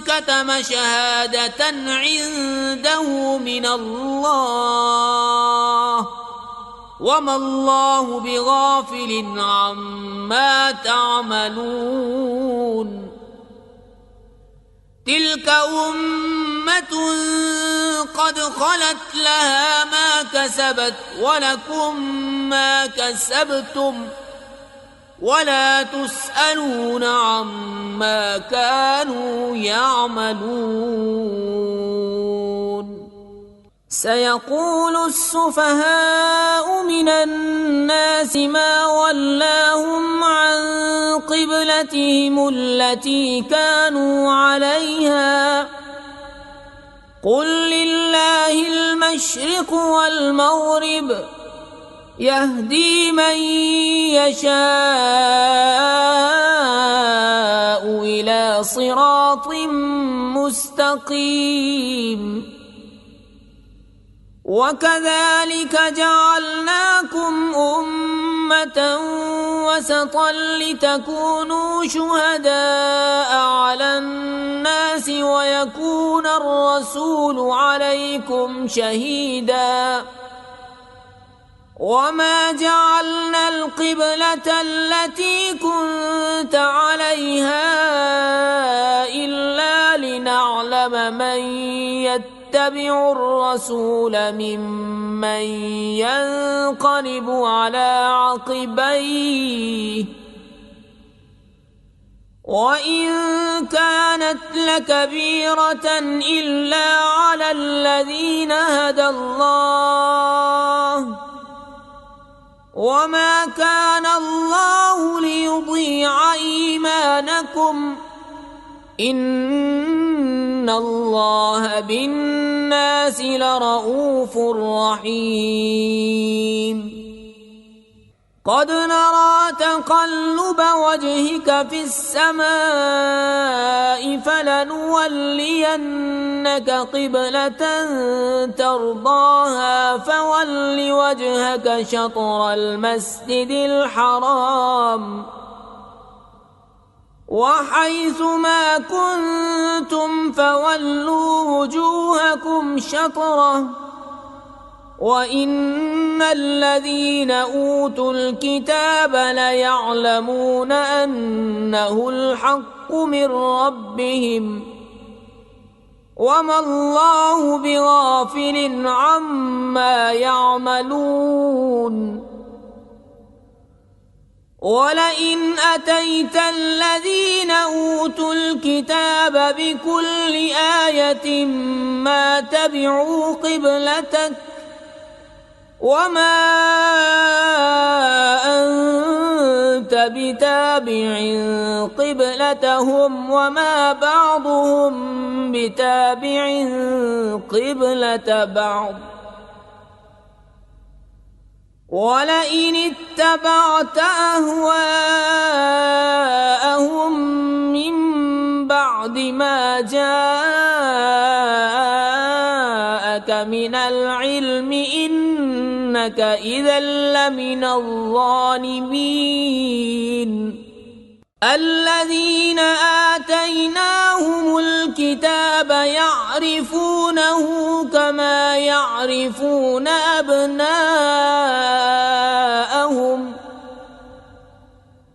كتم شهادة عنده من الله وما الله بغافل عما تعملون. تلك أمة قد خلت لها ما كسبت ولكم ما كسبتم ولا تسألون عما كانوا يعملون. سيقول السفهاء من الناس ما ولاهم عن قبلتهم التي كانوا عليها قل لله المشرق والمغرب يهدي من يشاء إلى صراط مستقيم. وكذلك جعلناكم أمة وسطا لتكونوا شهداء على الناس ويكون الرسول عليكم شهيدا وما جعلنا القبلة التي كنت عليها إلا لنعلم من يتبع الرسول ممن ينقلب على عقبيه وإن كانت لكبيرة إلا على الذين هدى الله وما كان الله ليضيع إيمانكم إن الله بالناس لرؤوف رحيم. قد نرى تقلب وجهك في السماء فلنولينك قبلة ترضاها فول وجهك شطر المسجد الحرام وحيث ما كنتم فولوا وجوهكم شطره وإن الذين أوتوا الكتاب ليعلمون أنه الحق من ربهم وما الله بغافل عما يعملون. ولئن أتيت الذين أوتوا الكتاب بكل آية ما تبعوا قبلتك وما أنت بتابع قبلتهم وما بعضهم بتابع قبلة بعض ولئن اتبعت أهواءهم من بعد ما جاءك إنك إذا لمن الظالمين. الذين آتيناهم الكتاب يعرفونه كما يعرفون أبناءهم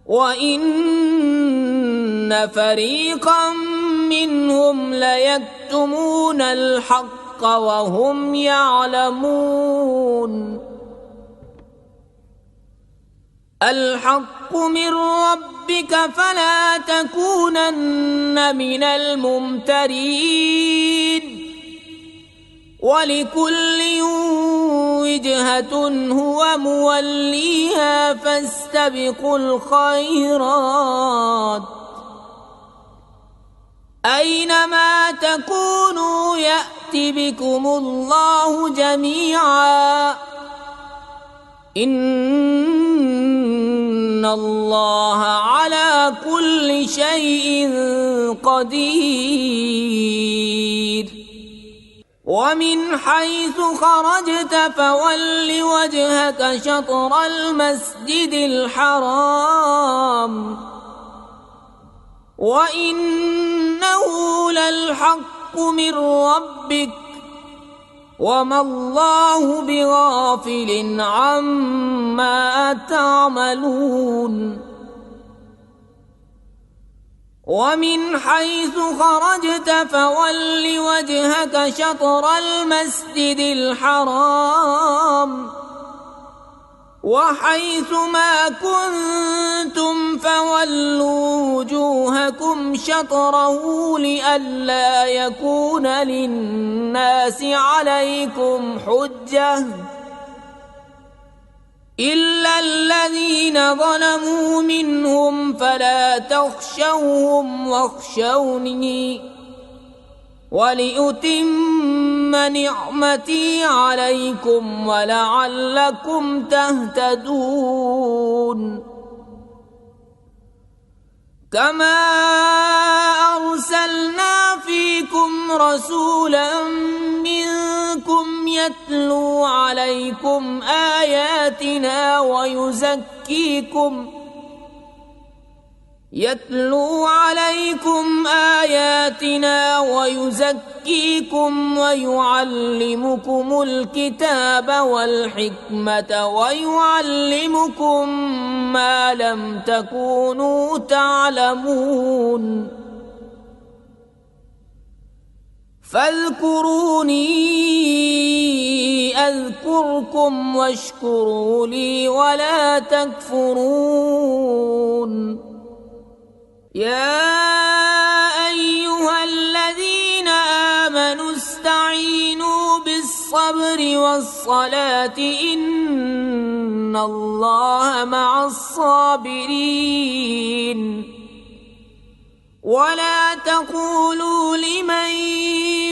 وإن فريقا منهم ليكتمون الحق وهم يعلمون. الحق من ربك فلا تكونن من الممترين. ولكل وجهة هو موليها فاستبقوا الخيرات أينما تكونوا يأت بكم الله جميعا إن الله على كل شيء قدير. ومن حيث خرجت فول وجهك شطر المسجد الحرام وإنه للحق من ربك وما الله بغافل عما تعملون. ومن حيث خرجت فول وجهك شطر المسجد الحرام وحيث ما كنتم فولوا وجوهكم شطره لئلا يكون للناس عليكم حجة إلا الذين ظلموا منهم فلا تخشوهم واخشوني ولأتم نعمتي عليكم ولعلكم تهتدون. كما أرسلنا فيكم رسولا منكم يتلو عليكم آياتنا ويزكيكم ويعلمكم الكتاب والحكمة ويعلمكم ما لم تكونوا تعلمون. فاذكروني أذكركم واشكروا لي ولا تكفرون. يا أيها الذين آمنوا استعينوا بالصبر والصلاة إن الله مع الصابرين. ولا تقولوا لمن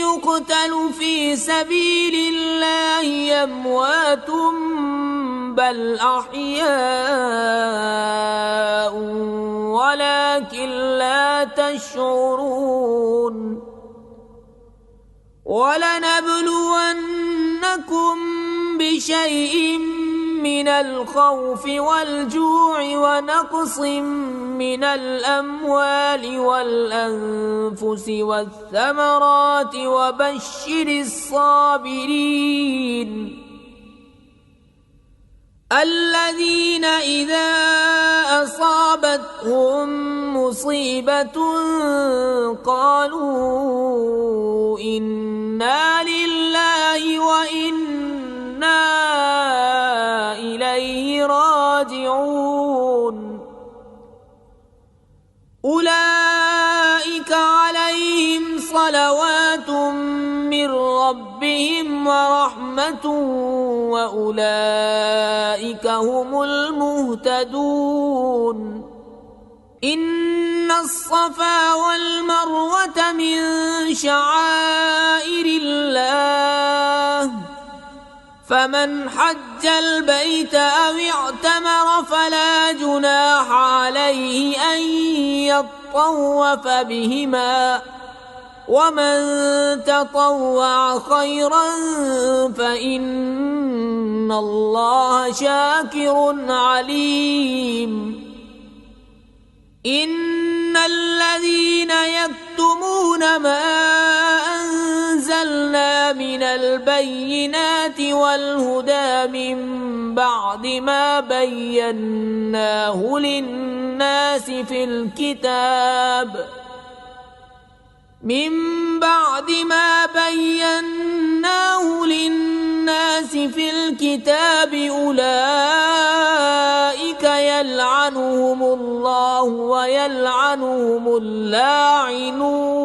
يقتل في سبيل الله أموات بل أحياء ولكن لا تشعرون. ولنبلونكم بشيء من الخوف والجوع ونقص من الأموال والأنفس والثمرات وبشر الصابرين الذين إذا أصابتهم مصيبة قالوا إنا لله وإنا إليه راجعون. أولئك عليهم صلوات من ربهم ورحمة وأولئك هم المهتدون. إن الصفا والمروة من شعائر الله فمن حج البيت أو اعتمر فلا جناح عليه أن يطوف بهما ومن تطوع خيرا فإن الله شاكر عليم. إن الذين يكتمون ما أنزلنا من البينات والهدى من بعد ما بيناه للناس في الكتاب أولئك يلعنهم الله ويلعنهم اللاعنون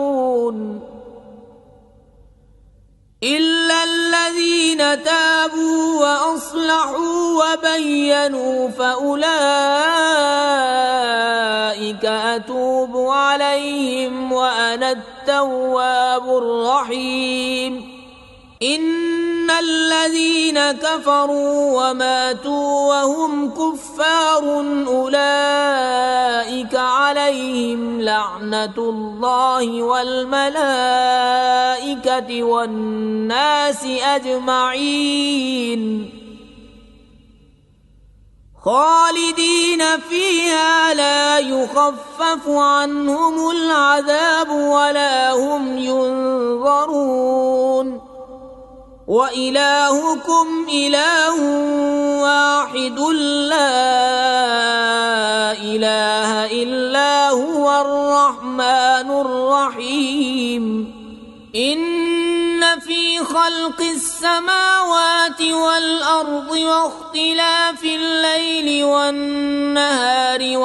إلا الذين تابوا وأصلحوا وبينوا فأولئك أتوب عليهم وأنا التواب الرحيم. إن الذين كفروا وماتوا وهم كفار أولئك عليهم لعنة الله والملائكة والناس أجمعين خالدين فيها لا يخفف عنهم العذاب ولا هم ينظرون. وإلهكم إله واحد لا إله إلا هو الرحمن الرحيم. إن في خلق السماوات والأرض واختلاف الليل والنهار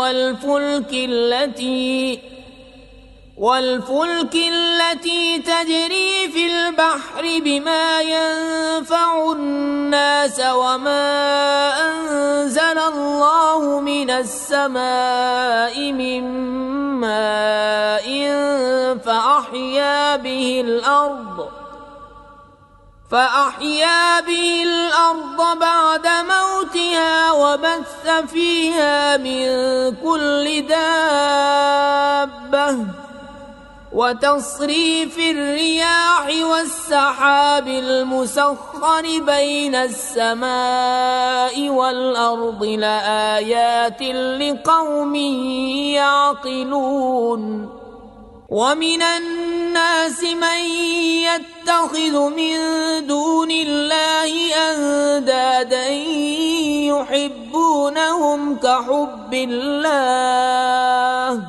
والفلك التي تجري في البحر بما ينفع الناس وما أنزل الله من السماء من ماء فأحيا به الأرض بعد موتها وبث فيها من كل دابة وتصريف الرياح والسحاب المسخر بين السماء والأرض لآيات لقوم يعقلون. ومن الناس من يتخذ من دون الله أندادا يحبونهم كحب الله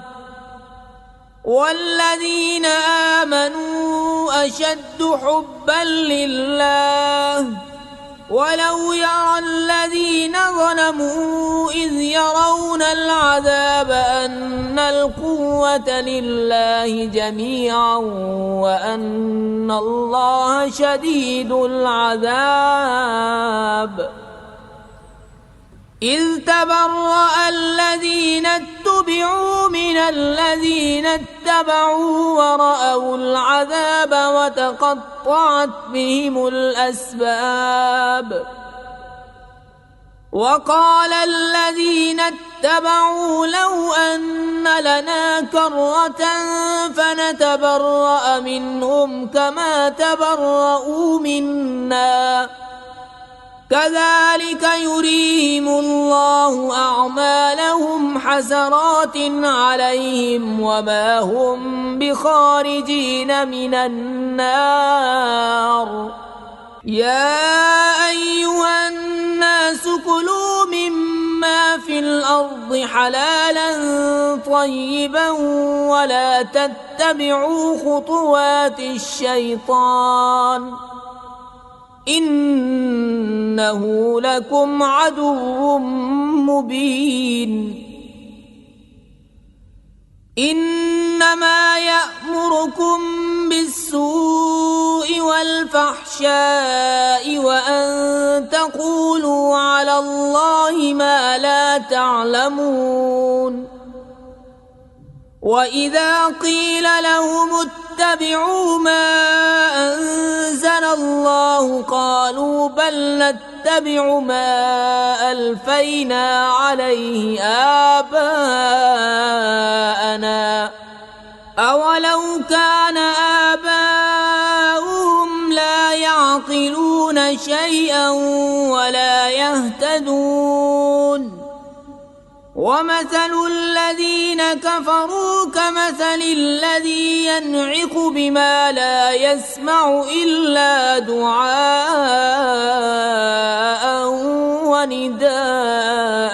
والذين آمنوا أشد حبا لله ولو يرى الذين ظلموا إذ يرون العذاب أن القوة لله جميعا وأن الله شديد العذاب. إذ تبرأ الذين اتبعوا من الذين اتبعوا ورأوا العذاب وتقطعت بهم الأسباب. وقال الذين اتبعوا لو أن لنا كرة فنتبرأ منهم كما تبرؤوا منا كذلك يريهم الله أعمالهم حسرات عليهم وما هم بخارجين من النار. يا أيها الناس كلوا مما في الأرض حلالا طيبا ولا تتبعوا خطوات الشيطان إنه لكم عدو مبين. إنما يأمركم بالسوء والفحشاء وأن تقولوا على الله ما لا تعلمون. وإذا قيل لهم اتبعوا ما أنزل الله قالوا بل نتبع ما ألفينا عليه آباءنا أولو كان شيئا ولا يهتدون ومثل الذين كفروا كمثل الذي ينعق بما لا يسمع إلا دعاء ونداء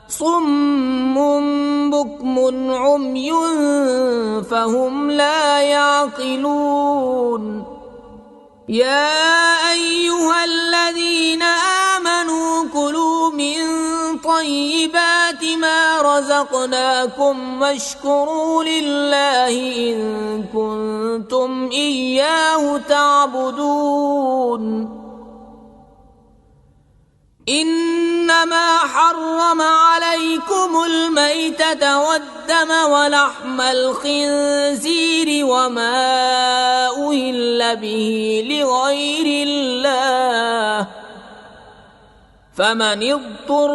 صم بكم عمي فهم لا يعقلون يا أيها الذين آمنوا كلوا من طيبات ما رزقناكم واشكروا لله إن كنتم إياه تعبدون إنما حرم عليكم الميتة والدم ولحم الخنزير وما أهل به لغير الله فمن اضطر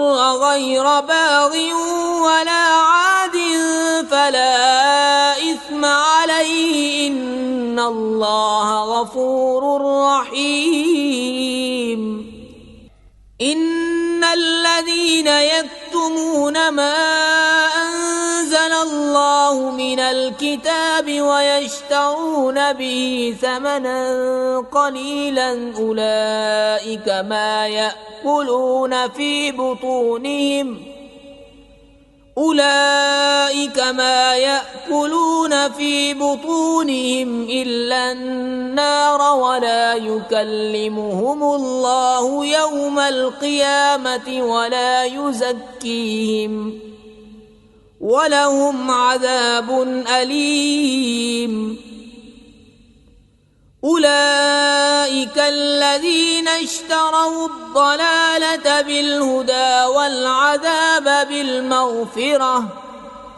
غير باغ ولا عاد فلا إثم عليه إن الله غفور رحيم إن الذين يكتمون ما أنزل الله من الكتاب ويشترون به ثمنا قليلا أولئك ما يأكلون في بطونهم إلا النار ولا يكلمهم الله يوم القيامة ولا يزكيهم ولهم عذاب أليم أولئك الذين اشتروا الضلالة بالهدى والعذاب بالمغفرة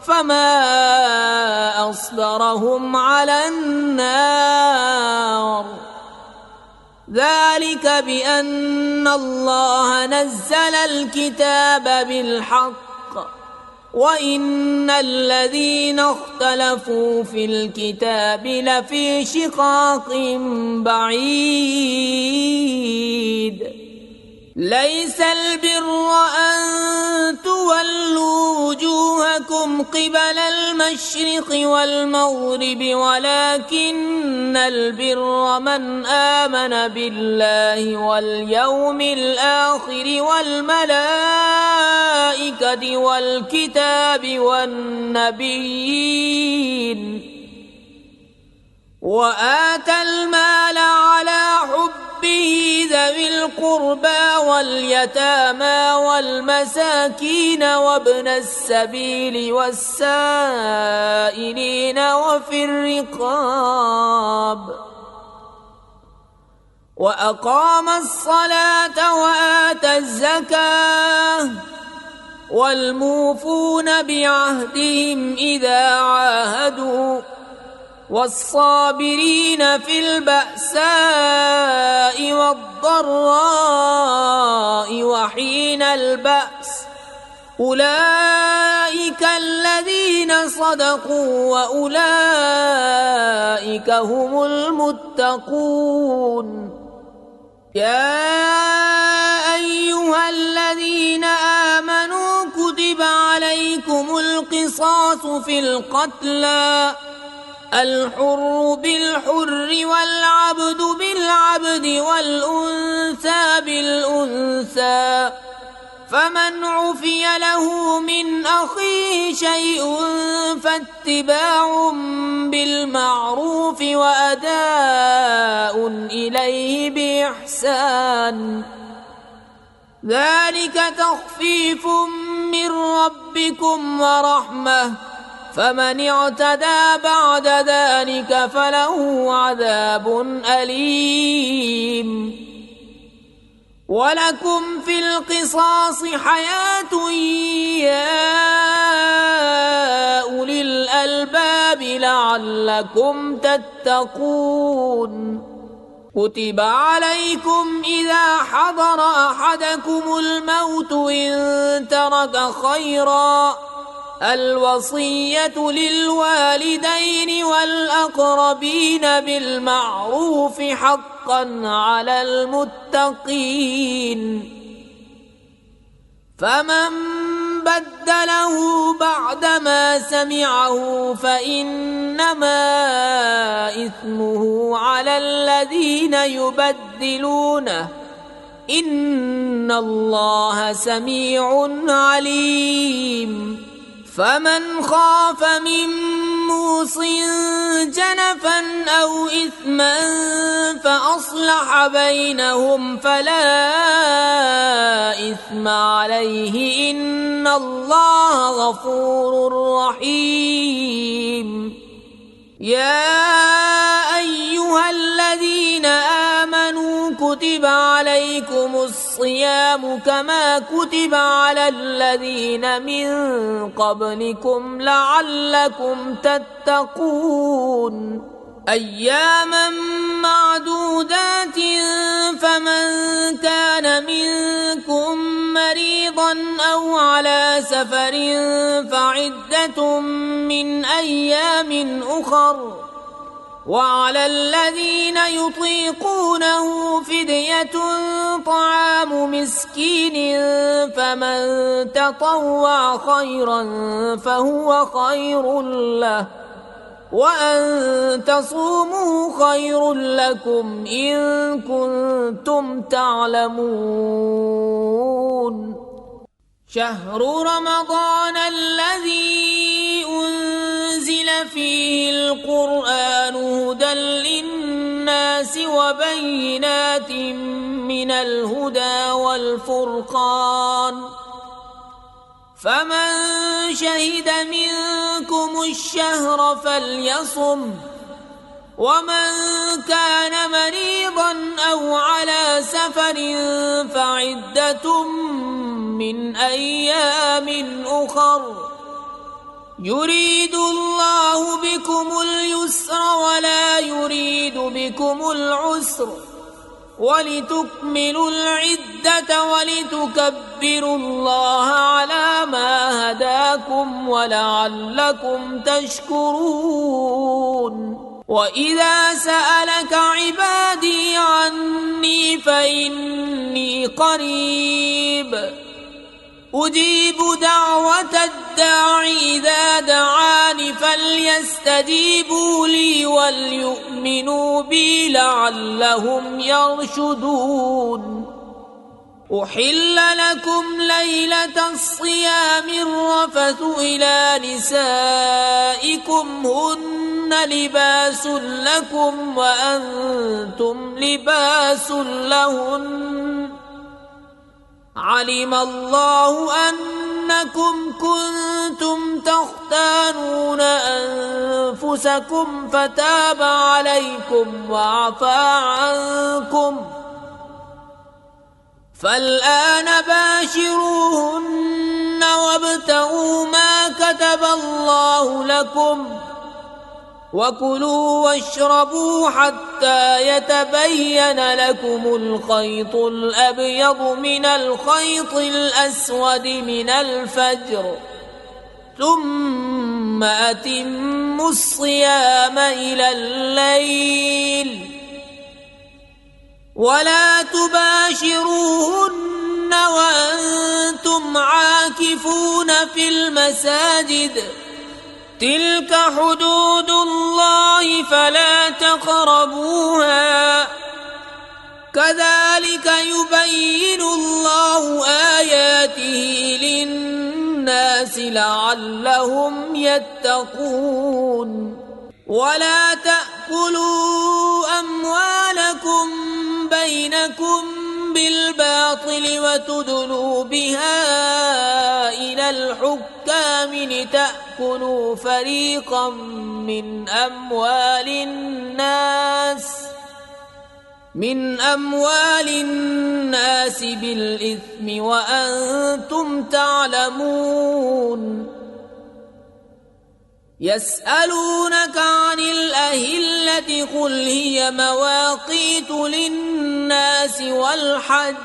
فما أصبرهم على النار ذلك بأن الله نزل الكتاب بالحق وإن الذين اختلفوا في الكتاب لفي شقاق بعيد ليس البر أن تولوا وجوهكم قبل المشرق والمغرب ولكن البر من آمن بالله واليوم الآخر والملائكة والكتاب والنبيين وآتى المال على حبه ذوي القربى واليتامى والمساكين وابن السبيل والسائلين وفي الرقاب وأقام الصلاة وآتى الزكاة والموفون بعهدهم إذا عاهدوا والصابرين في البأساء والضراء وحين البأس أولئك الذين صدقوا وأولئك هم المتقون يا أيها الذين آمنوا كتب عليكم القصاص في القتلى الحر بالحر والعبد بالعبد والأنثى بالأنثى فمن عفي له من أخيه شيء فاتباع بالمعروف وأداء إليه بإحسان ذلك تخفيف من ربكم ورحمة فمن اعتدى بعد ذلك فله عذاب أليم ولكم في القصاص حياة يا أولي الألباب لعلكم تتقون كتب عليكم إذا حضر أحدكم الموت إن ترك خيرا الوصية للوالدين والأقربين بالمعروف حقا حقا على المتقين. فمن بدله بعدما سمعه فإنما إثمه على الذين يبدلونه، إن الله سميع عليم. فمن خاف من موص جنفا أو إثما فأصلح بينهم فلا إثم عليه، إن الله غفور رحيم. يا أيها الذين آمنوا كتب عليكم الصيام كما كتب على الذين من قبلكم لعلكم تتقون. أياما معدودات، فمن كان منكم مريضا أو على سفر فعدة من أيام أخر، وعلى الذين يطيقونه فدية طعام مسكين، فمن تطوع خيرا فهو خير له، وأن تصوموا خير لكم إن كنتم تعلمون. شهر رمضان الذي أنزل فيه القرآن هدى للناس وبينات من الهدى والفرقان، فمن شهد منكم الشهر فليصم، ومن كان مريضا أو على سفر فعدة من أيام أخر، يريد الله بكم اليسر ولا يريد بكم العسر، ولتكملوا العدة ولتكبروا الله على ما هداكم ولعلكم تشكرون. وإذا سألك عبادي عني فإني قريب أجيب دعوة الداع إذا دعان، فليستجيبوا لي وليؤمنوا بي لعلهم يرشدون. أحل لكم ليلة الصيام الرفث إلى نسائكم هن لباس لكم وأنتم لباس لهن، علم الله أنكم كنتم تختانون أنفسكم فتاب عليكم وعفى عنكم، فالآن باشروهن وابتغوا ما كتب الله لكم، وكلوا واشربوا حتى يتبين لكم الخيط الأبيض من الخيط الأسود من الفجر، ثم أتموا الصيام إلى الليل، ولا تباشروهن وأنتم عاكفون في المساجد، تلك حدود الله فلا تقربوها، كذلك يبين الله آياته للناس لعلهم يتقون. ولا تأكلوا أموالكم بينكم بالباطل وتدلوا بها إلى الحكام لتأكلوا فريقا من أموال الناس بالإثم وأنتم تعلمون. يسألونك عن الأهلة قل هي مواقيت للناس والحج،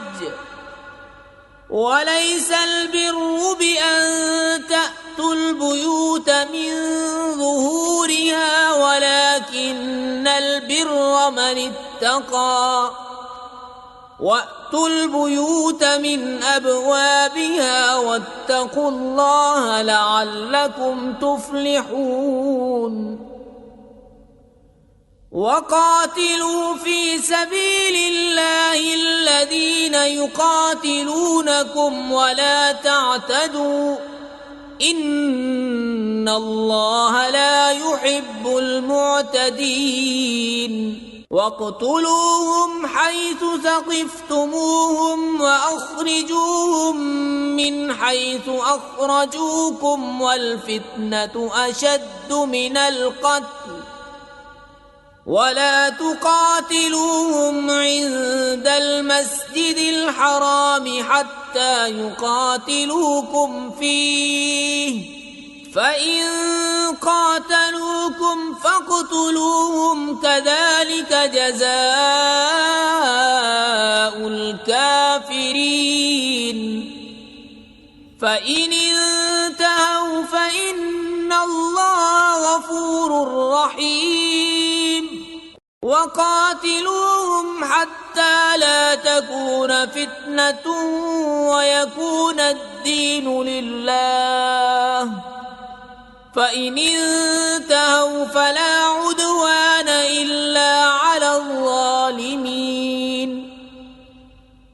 وليس البر بأن تأتوا البيوت من ظهورها ولكن البر من واتقى وأتوا البيوت من أبوابها واتقوا الله لعلكم تفلحون وقاتلوا في سبيل الله الذين يقاتلونكم ولا تعتدوا إن الله لا يحب المعتدين واقتلوهم حيث ثقفتموهم وأخرجوهم من حيث أخرجوكم والفتنة أشد من القتل ولا تقاتلوهم عند المسجد الحرام حتى يقاتلوكم فيه فإن قاتلوكم فاقتلوهم كذلك جزاء الكافرين فإن انتهوا فإن الله غفور رحيم وقاتلوهم حتى لا تكون فتنة ويكون الدين لله فإن انتهوا فلا عدوان إلا على الظالمين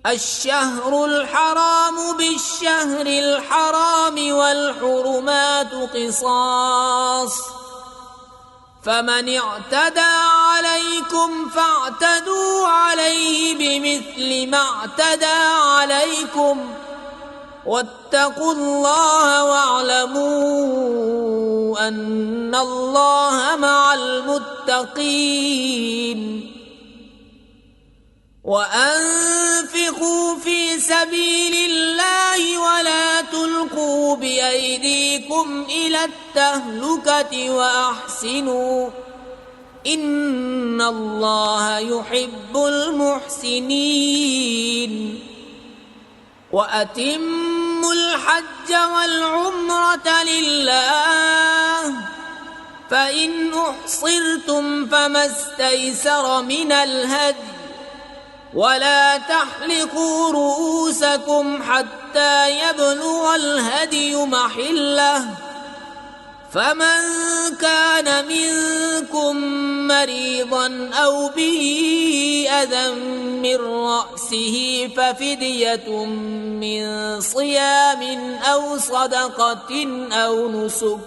الشهر الحرام بالشهر الحرام والحرمات قصاص فمن اعتدى عليكم فاعتدوا عليه بمثل ما اعتدى عليكم واتقوا الله واعلموا أن الله مع المتقين وأنفقوا في سبيل الله ولا تلقوا بأيديكم إلى التهلكة وأحسنوا إن الله يحب المحسنين وأتموا الحج والعمرة لله فإن أحصرتم فما استيسر من الهدي ولا تحلقوا رؤوسكم حتى يبلغ الهدي محله فمن كان منكم مريضا أو به أذى من رأسه ففدية من صيام أو صدقة أو نسك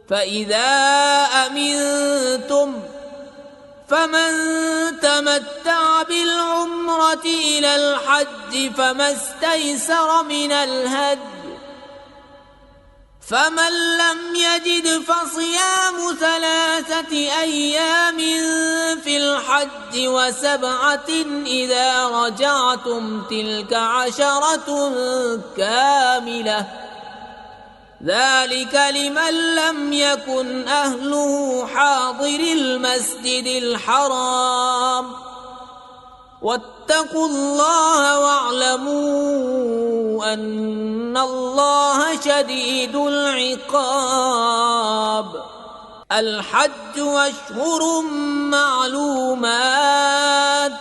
فإذا أمنتم فمن تمتع بالعمرة إلى الحج فما استيسر من الهدي فمن لم يجد فصيام 3 أيام في الحج و7 إذا رجعتم تلك 10 كاملة ذلك لمن لم يكن أهله حاضر المسجد الحرام واتقوا الله واعلموا أن الله شديد العقاب الحج أشهر معلومات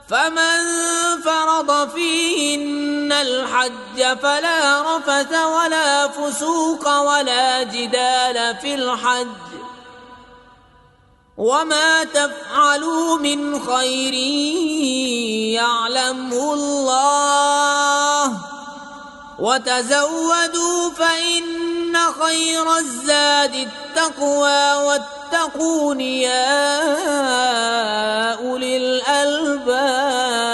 فمن فرض فيهن الحج فلا رفث ولا فسوق ولا جدال في الحج وما تفعلوا من خير يعلمه الله وتزودوا فإن خير الزاد التقوى واتقون يا أولي الألباب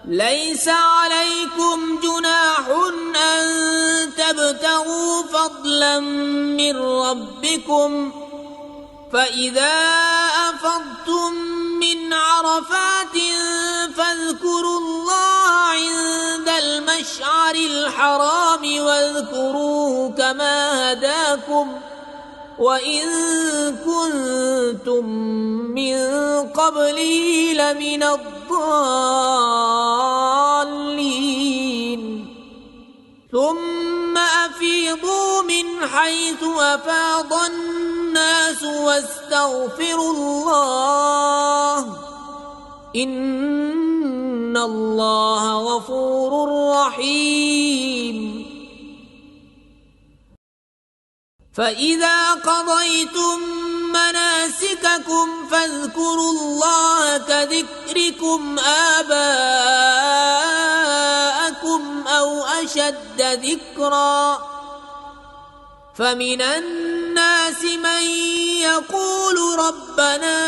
ليس عليكم جناح أن تبتغوا فضلا من ربكم فإذا أفضتم من عرفات فاذكروا الله عند المشعر الحرام واذكروه كما هداكم وإن كنتم من قبله لمن الضالين ثم أفيضوا من حيث أفاض الناس واستغفروا الله إن الله غفور رحيم. فإذا قضيتم مناسككم فاذكروا الله كذكركم آباءكم أو أشد ذكرا. فمن الناس من يقول ربنا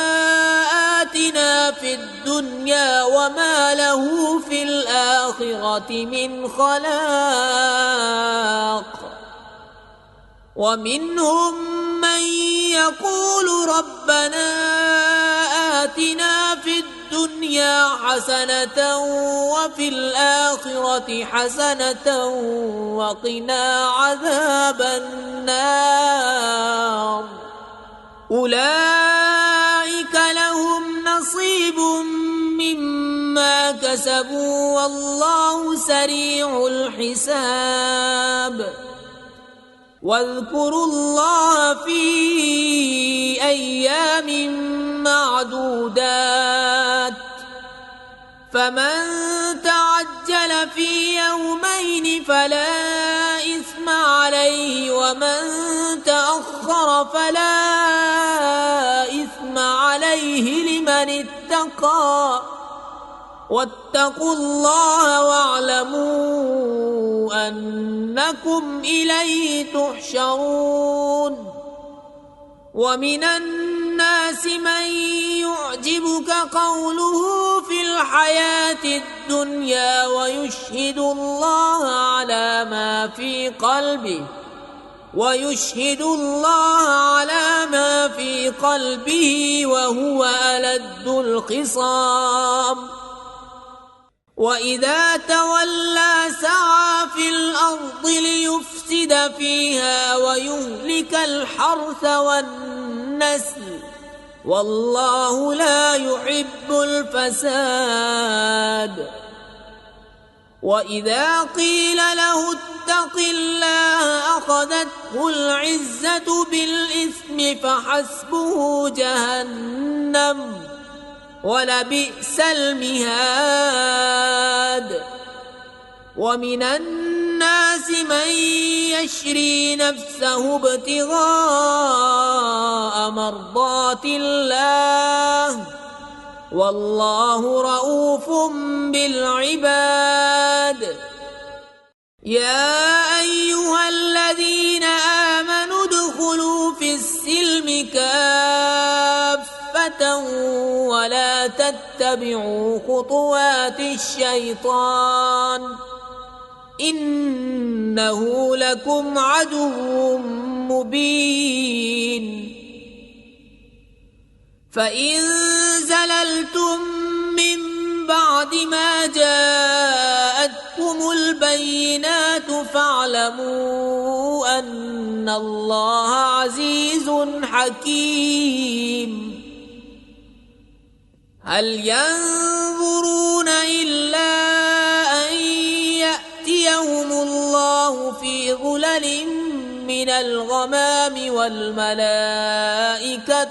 آتنا في الدنيا وما له في الآخرة من خلاق. ومنهم من يقول ربنا آتنا في الدنيا حسنة وفي الآخرة حسنة وقنا عذاب النار. أولئك لهم نصيب مما كسبوا والله سريع الحساب. واذكروا الله في أيام معدودات فمن تعجل في يومين فلا إثم عليه ومن تأخر فلا إثم عليه لمن اتقى. واتقوا الله واعلموا أنكم إليه تحشرون. ومن الناس من يعجبك قوله في الحياة الدنيا ويشهد الله على ما في قلبه وهو ألد الخصام. وإذا تولى سعى في الأرض ليفسد فيها ويهلك الحرث والنسل والله لا يحب الفساد. وإذا قيل له اتق الله أخذته العزة بالإثم فحسبه جهنم ولبئس المهاد. ومن الناس من يشري نفسه ابتغاء مرضات الله والله رؤوف بالعباد. يا أيها الذين آمنوا ادخلوا في السلم كافة ولا تتبعوا خطوات الشيطان إنه لكم عدو مبين. فإن زللتم من بعد ما جاءتكم البينات فاعلموا أن الله عزيز حكيم. هل ينظرون إلا أن يأتيهم الله في ظلل من الغمام والملائكة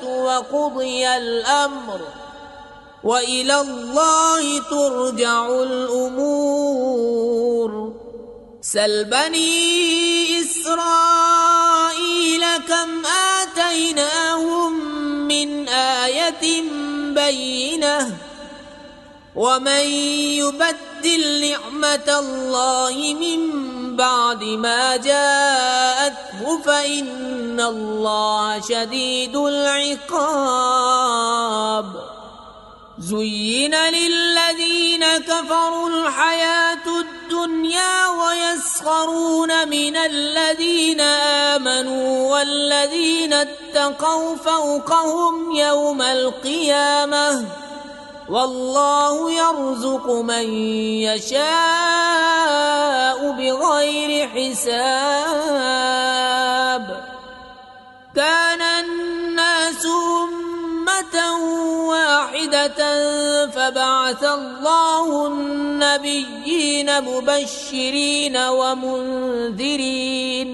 وقضي الأمر وإلى الله ترجع الأمور. سل بني إسرائيل كم آتيناهم من آية بينة ومن يبدل نعمة الله من بعد ما جاءته فإن الله شديد العقاب. زين للذين كفروا الحياة الدنيا ويسخرون من الذين آمنوا والذين اتقوا فوقهم يوم القيامة والله يرزق من يشاء بغير حساب. كان الناس أمة واحدة فبعث الله النبيين مبشرين ومنذرين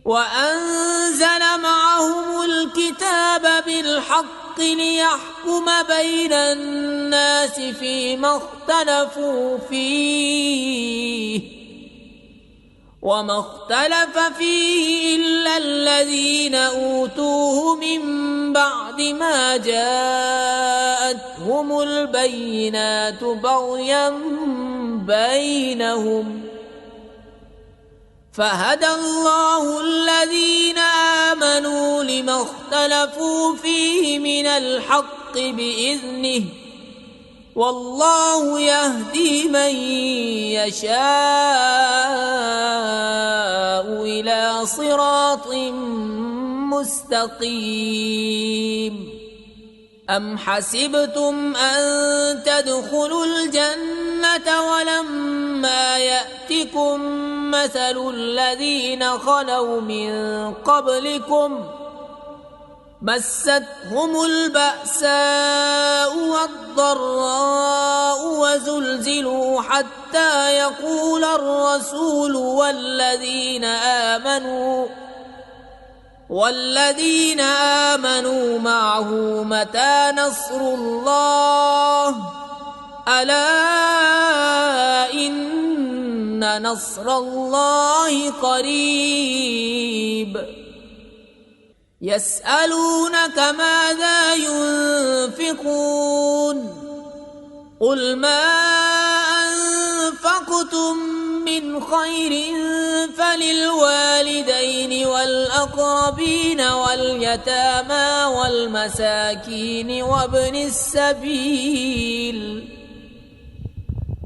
وأنزل معهم الكتاب بالحق ليحكم بين الناس فيما اختلفوا فيه، وما اختلف فيه إلا الذين أوتوه من بعد ما جاءتهم البينات بغيا بينهم، فهدى الله الذين آمنوا لما اختلفوا فيه من الحق بإذنه، والله يهدي من يشاء إلى صراط مستقيم. أم حسبتم أن تدخلوا الجنة ولما يأتكم مثل الذين خلوا من قبلكم مستهم البأساء والضراء وزلزلوا حتى يقول الرسول والذين آمنوا معه متى نصر الله، ألا إن نصر الله قريب. يسألونك ماذا ينفقون قل ما أنفقتم من خير فللوالدين والأقربين واليتامى والمساكين وابن السبيل،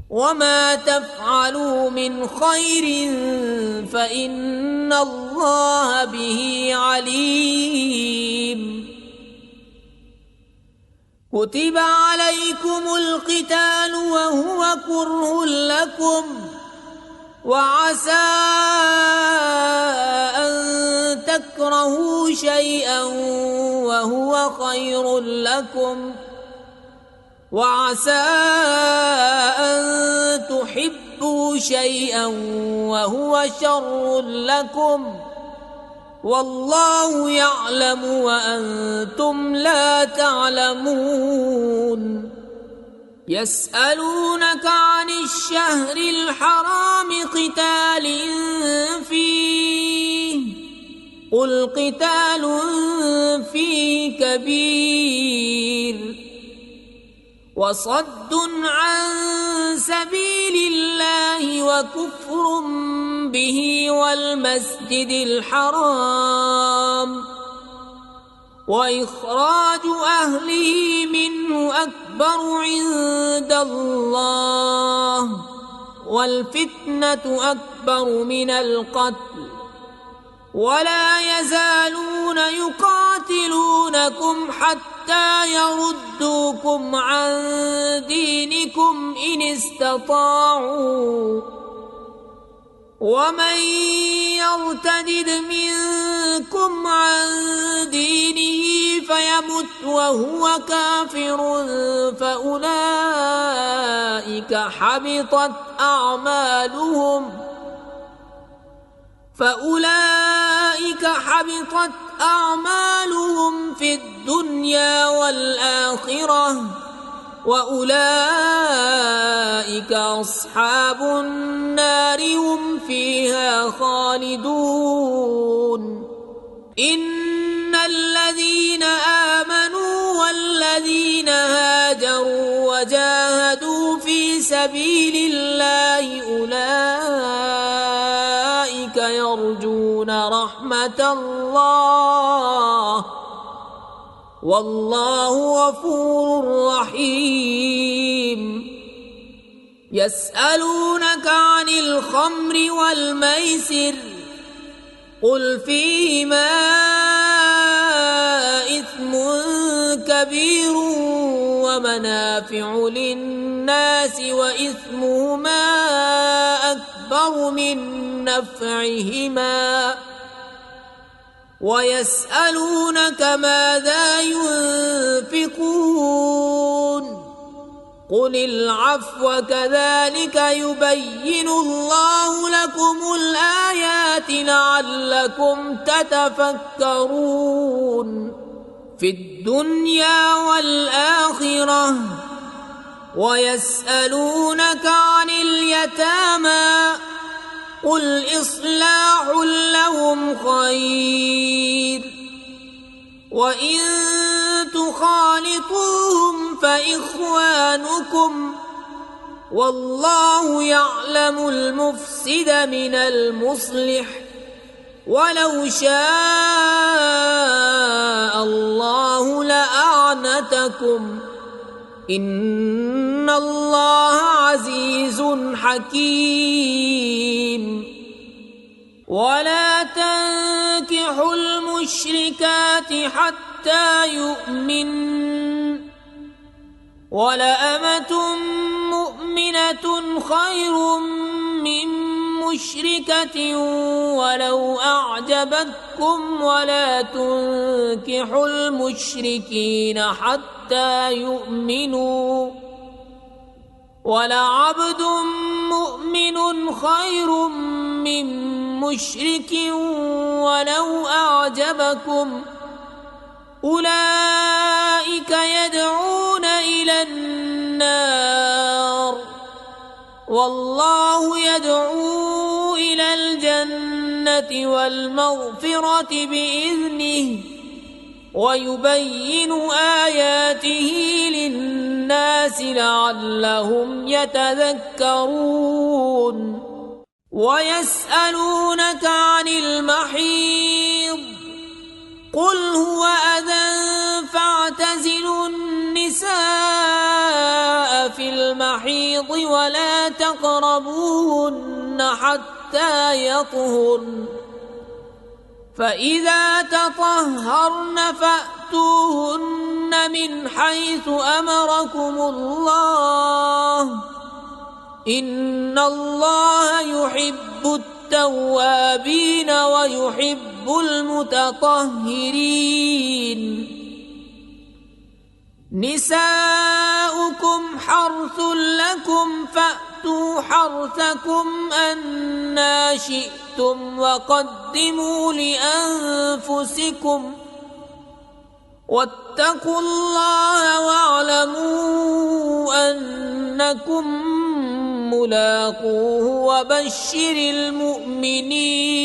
وما تفعلوا من خير فإن الله به عليم. كتب عليكم القتال وهو كره لكم، وعسى أن تكرهوا شيئا وهو خير لكم، وعسى أن تحبوا شيئا وهو شر لكم، والله يعلم وأنتم لا تعلمون. يسألونك عن الشهر الحرام قتال فيه قل قتال فيه كبير وصد عن سبيل الله وكفر به والمسجد الحرام وإخراج أهله منه أكبر عند الله، والفتنة أكبر من القتل، ولا يزالون يقاتلونكم حتى يردوكم عن دينكم إن استطاعوا، ومن يرتد منكم عن دينه فيمت وهو كافر فأولئك حبطت أعمالهم في الدنيا والآخرة، وأولئك أصحاب النار هم فيها خالدون. إن الذين آمنوا والذين هاجروا وجاهدوا في سبيل الله أولئك يرجون رحمة الله، والله غفور رحيم. يسألونك عن الخمر والميسر قل فيهما إثم كبير ومنافع للناس وإثمهما أكبر من نفعهما، ويسألونك ماذا ينفقون قل العفو كذلك يبين الله لكم الآيات لعلكم تتفكرون في الدنيا والآخرة. ويسألونك عن اليتامى قل إصلاح لهم خير وإن تخالطوهم فإخوانكم والله يعلم المفسد من المصلح ولو شاء الله لأعنتكم إن الله عزيز حكيم. ولا تنكحوا المشركات حتى يؤمن ولأمة مؤمنة خير من مشركة ولو أعجبتكم ولا تنكحوا المشركين حتى يؤمنوا ولعبد مؤمن خير من مشرك ولو أعجبكم أولئك يدعون إلى النار والله يدعو إلى الجنة والمغفرة بإذنه ويبين آياته للناس لعلهم يتذكرون. ويسألونك عن المحيض قل هو أذى فاعتزلوا النساء في المحيض ولا تقربوهن حتى يطهرن فإذا تطهرن فأتوهن من حيث أمركم الله إن الله يحب التوابين ويحب المتطهرين. نساؤكم حرث لكم فأتوا حرثكم أنى شئتم وقدموا لأنفسكم واتقوا الله واعلموا أنكم ملاقوه وبشر المؤمنين.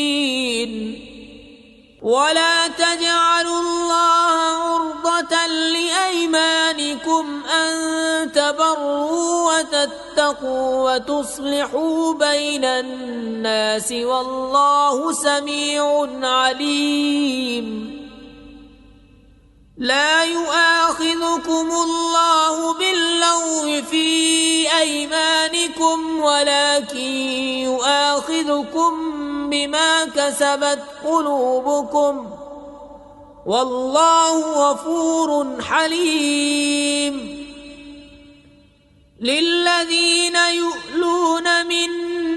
ولا تجعلوا الله عرضة لأيمانكم أن تبروا وتتقوا وتصلحوا بين الناس والله سميع عليم. لا يؤاخذكم الله باللغو في أيمانكم ولكن يؤاخذكم بما كسبت قلوبكم والله غفور حليم. للذين يؤلون من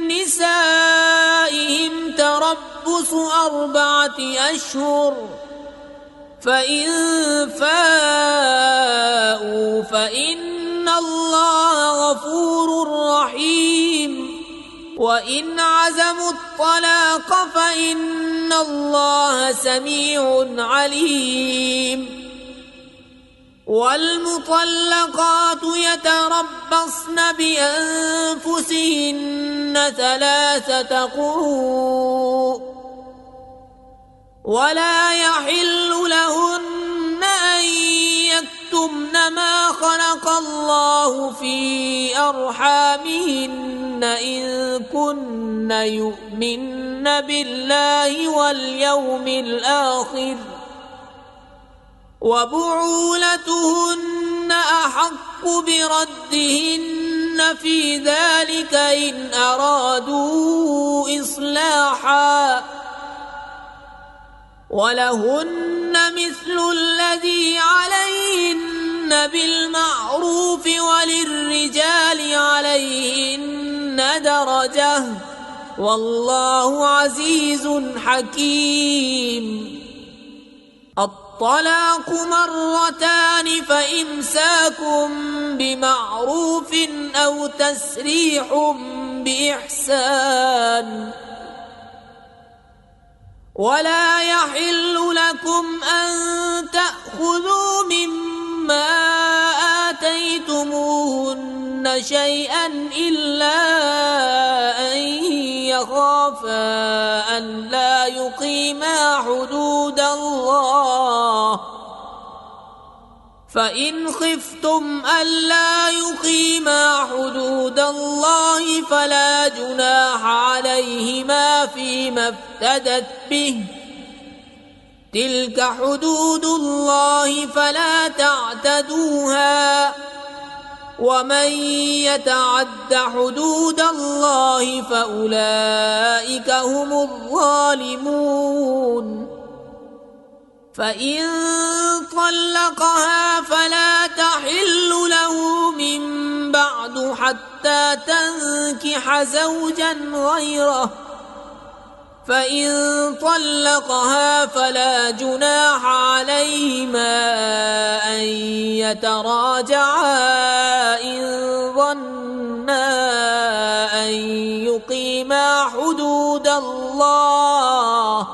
نسائهم تربص 4 أشهر فإن فاءوا فإن الله غفور رحيم وإن عزموا الطلاق فإن الله سميع عليم. والمطلقات يتربصن بأنفسهن 3 قروء ولا يحل لهن أن يكتمن ما خلق الله في أرحامهن إن كن يؤمن بالله واليوم الآخر وبعولتهن أحق بردهن في ذلك إن أرادوا إصلاحا ولهن مثل الذي عليهن بالمعروف وللرجال عليهن درجة والله عزيز حكيم. والطلاق مرتان فإمساك بمعروف أو تسريح بإحسان. ولا يحل لكم أن تأخذوا مما آتيتموهن شيئا إلا أن يخافا أن لا يقيما حدود الله، فإن خفتم ألا يقيما حدود الله فلا جناح عليهما فيما افتدت به، تلك حدود الله فلا تعتدوها، ومن يتعد حدود الله فأولئك هم الظالمون. فإن طلقها فلا تحل له من بعد حتى تنكح زوجا غيره، فإن طلقها فلا جناح عليهما أن يتراجعا إن ظنا أن يقيما حدود الله،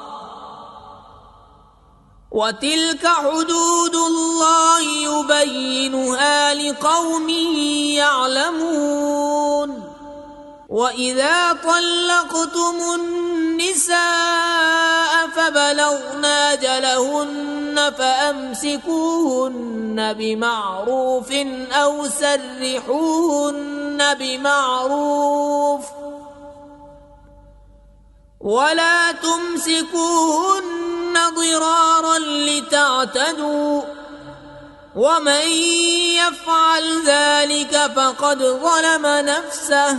وتلك حدود الله يبينها لقوم يعلمون. وإذا طلقتم النساء فبلغن أجلهن فأمسكوهن بمعروف أو سرحوهن بمعروف، ولا تمسكوهن ضرارا لتعتدوا، ومن يفعل ذلك فقد ظلم نفسه.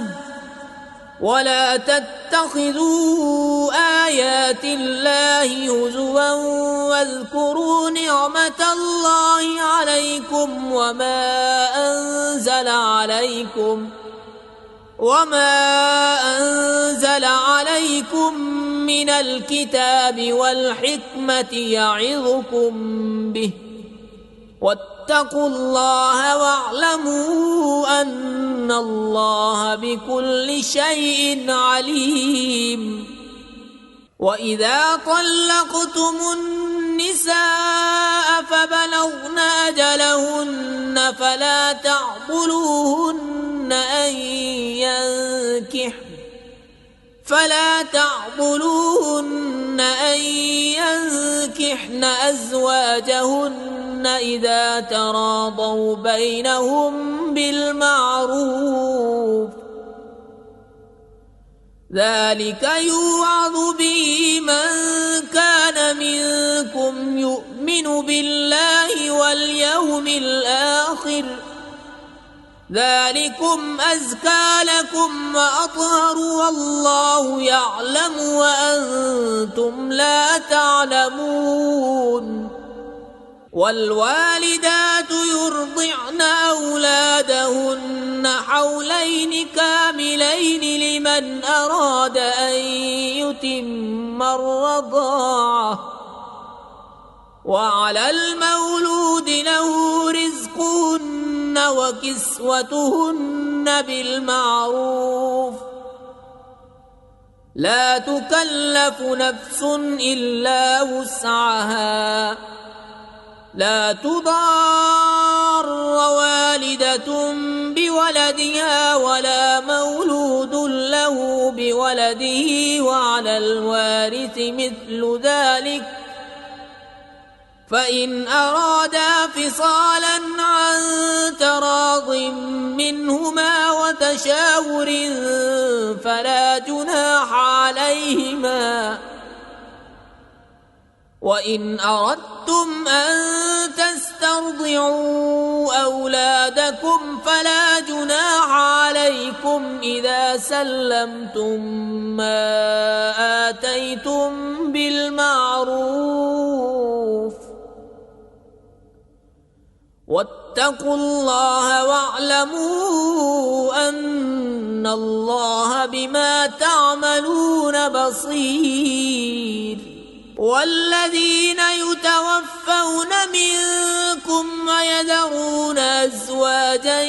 ولا تتخذوا آيات الله هزوا واذكروا نعمة الله عليكم وما أنزل عليكم من الكتاب والحكمة يعظكم به، واتقوا الله واعلموا أن الله بكل شيء عليم. وإذا طلقتم النساء فبلغن أجلهن فلا تعضلوهن أن ينكحن أزواجهن إذا تراضوا بينهم بالمعروف، ذلك يوعظ به من كان منكم يؤمن بالله واليوم الآخر، ذلكم أزكى لكم وأطهر والله يعلم وأنتم لا تعلمون. والوالدات يرضعن أولادهن حولين كاملين لمن أراد أن يتم الرضاعة، وعلى المولود له رزقهن وكسوتهن بالمعروف، لا تكلف نفس إلا وسعها، لا تضار والدة بولدها ولا مولود له بولده، وعلى الوارث مثل ذلك، فإن أرادا فصالا عن تراض منهما وتشاور فلا جناح عليهما. وإن أردتم أن تسترضعوا أولادكم فلا جناح عليكم إذا سلمتم ما آتيتم بالمعروف، واتقوا الله واعلموا أن الله بما تعملون بصير. والذين يتوفون ويذرون أزواجا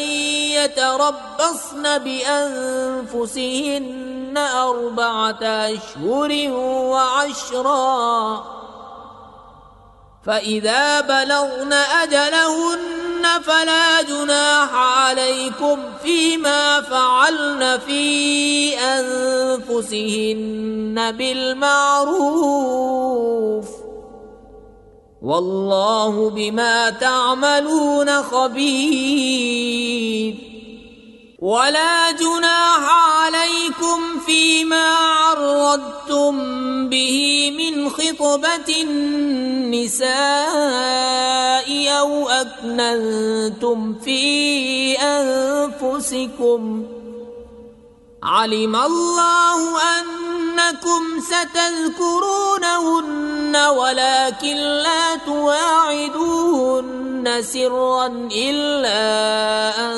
يتربصن بأنفسهن 4 أشهر وعشرا، فإذا بلغن أجلهن فلا جناح عليكم فيما فعلن في أنفسهن بالمعروف، والله بما تعملون خبير. ولا جناح عليكم فيما عرضتم به من خطبة النساء أو أكننتم في أنفسكم، علم الله أنكم ستذكرونهن ولكن لا تواعدوهن سرا إلا أن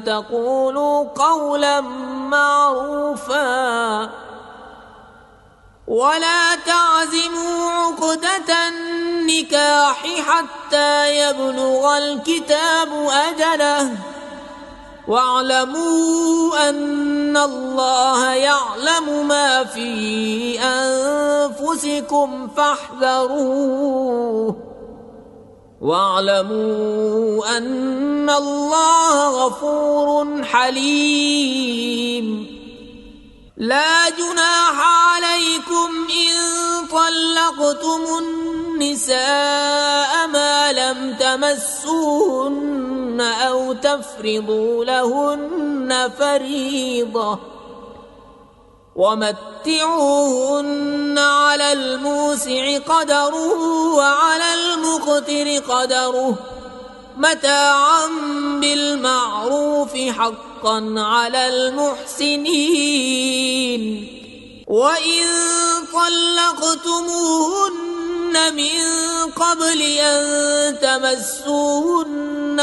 تقولوا قولا معروفا، ولا تعزموا عقدة النكاح حتى يبلغ الكتاب أجله، واعلموا أن الله يعلم ما في أنفسكم فاحذروه، واعلموا أن الله غفور حليم. لا جناح عليكم إن طلقتم النساء ما لم تمسوهن أو تفرضوا لهن فريضة، ومتعوهن على الموسع قدره وعلى المقتر قدره متاعا بالمعروف حقا على المحسنين. وإن طلقتموهن من قبل أن تمسوهن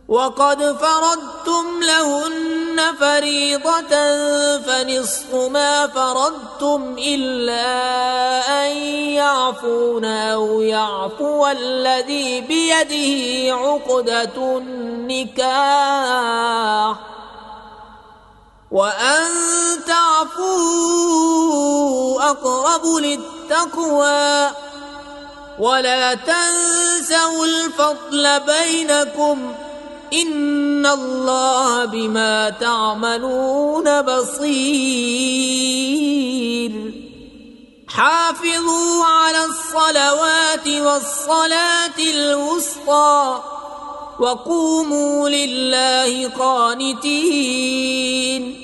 وقد فرضتم لهن فريضة فنصف ما فرضتم إلا أن يعفون أو يعفو الذي بيده عقدة النكاح، وأن تعفوا أقرب للتقوى، ولا تنسوا الفضل بينكم إن الله بما تعملون بصير. حافظوا على الصلوات والصلاة الوسطى وقوموا لله قانتين.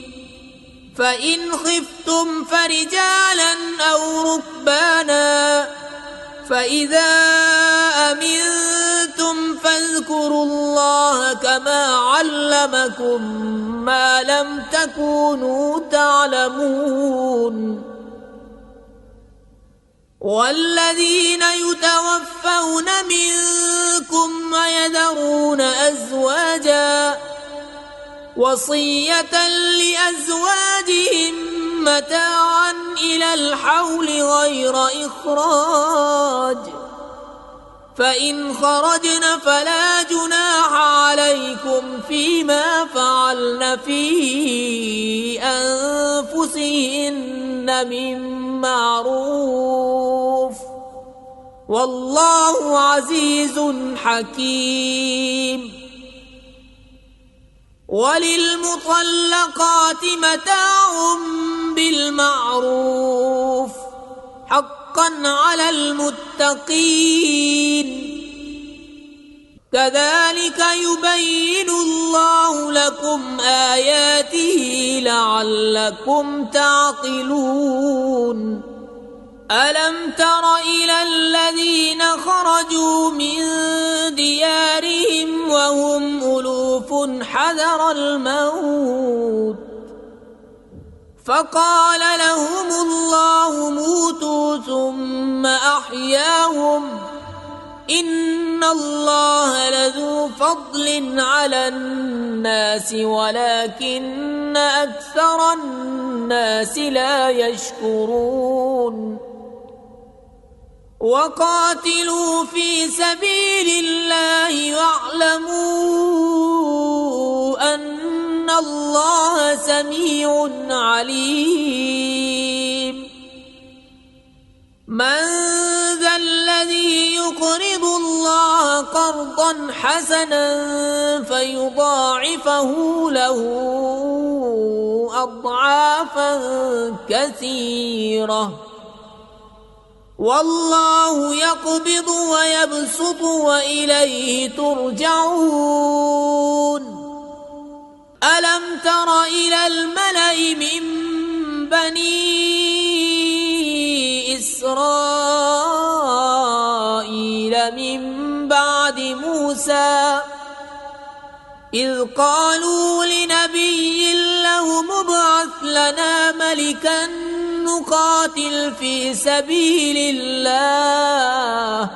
فإن خفتم فرجالا أو ركبانا فإذا أمنتم فاذكروا الله كما علمكم ما لم تكونوا تعلمون. والذين يتوفون منكم ويذرون أزواجا وصية لأزواجهم متاعا إلى الحول غير إخراج، فإن خرجن فلا جناح عليكم فيما فعلن في أنفسهن من معروف، والله عزيز حكيم. وللمطلقات متاع بالمعروف حقا على المتقين، كذلك يبين الله لكم آياته لعلكم تعقلون. ألم تر إلى الذين خرجوا من ديارهم وهم ألوف حذر الموت فقال لهم الله موتوا ثم أحياهم إن الله لذو فضل على الناس ولكن أكثر الناس لا يشكرون. وقاتلوا في سبيل الله واعلموا أن الله سميع عليم. من ذا الذي يقرض الله قرضا حسنا فيضاعفه له أضعافا كثيرة والله يقبض ويبسط وإليه ترجعون. ألم تر إلى الملأ من بني إسرائيل من بعد موسى إذ قالوا لنبي له ابعث لنا ملكا نقاتل في سبيل الله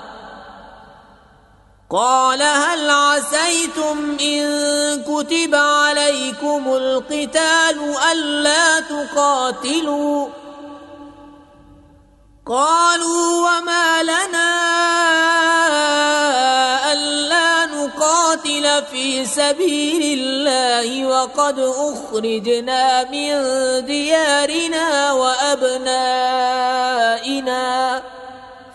قال هل عسيتم إن كتب عليكم القتال ألا تقاتلوا قالوا وما لنا ألا نقاتل في سبيل الله وقد أخرجنا من ديارنا وأبنائنا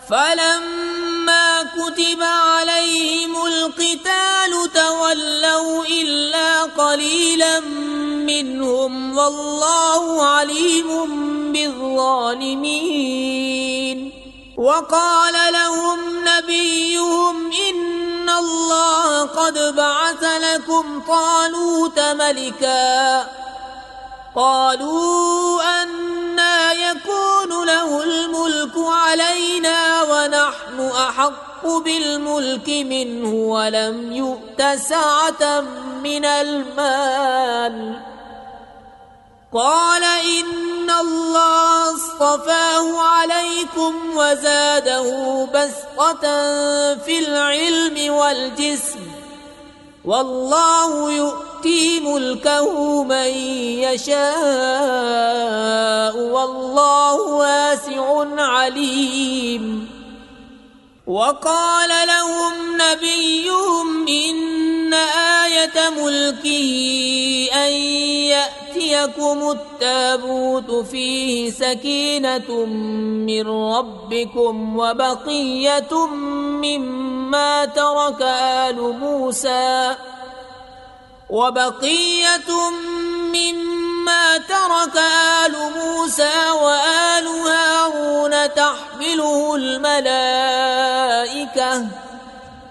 فلما كتب عليهم القتال تولوا إلا قليلا منهم والله عليم بالظالمين. وقال لهم نبيهم إن الله قد بعث لكم طالوت ملكا قالوا أنى يكون له الملك علينا ونحن أحق بالملك منه ولم يؤت سعة من المال قال إن الله اصطفاه عليكم وزاده بسطة في العلم والجسم والله يؤتي ملكه من يشاء والله واسع عليم. وقال لهم نبيهم إن آية ملكه أن يأتيكم التابوت فيه سكينة من ربكم وبقية مما ترك آل موسى وآل هارون تحمله الملائكة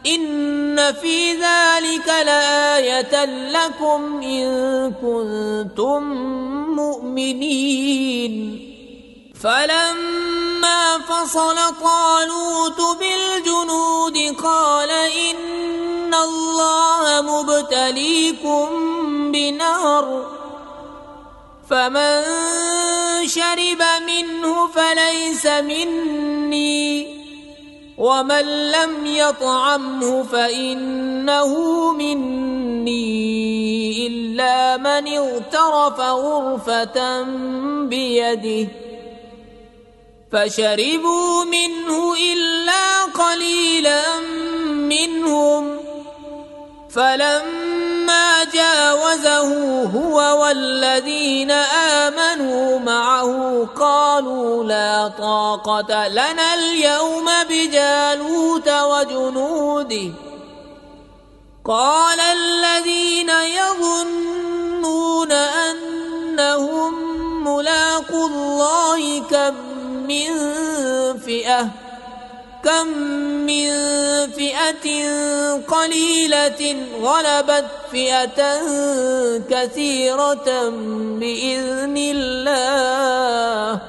إن في ذلك لآية لكم إن كنتم مؤمنين. فلما فصل طالوت بالجنود قال إن الله مبتليكم بنهر فمن شرب منه فليس مني ومن لم يطعمه فإنه مني إلا من اغترف غرفة بيده فشربوا منه إلا قليلا منهم فلما جاوزه هو والذين آمنوا معه قالوا لا طاقة لنا اليوم بجالوت وجنوده قال الذين يظنون أنهم ملاقو الله كم من فئة قليلة غلبت فئة كثيرة بإذن الله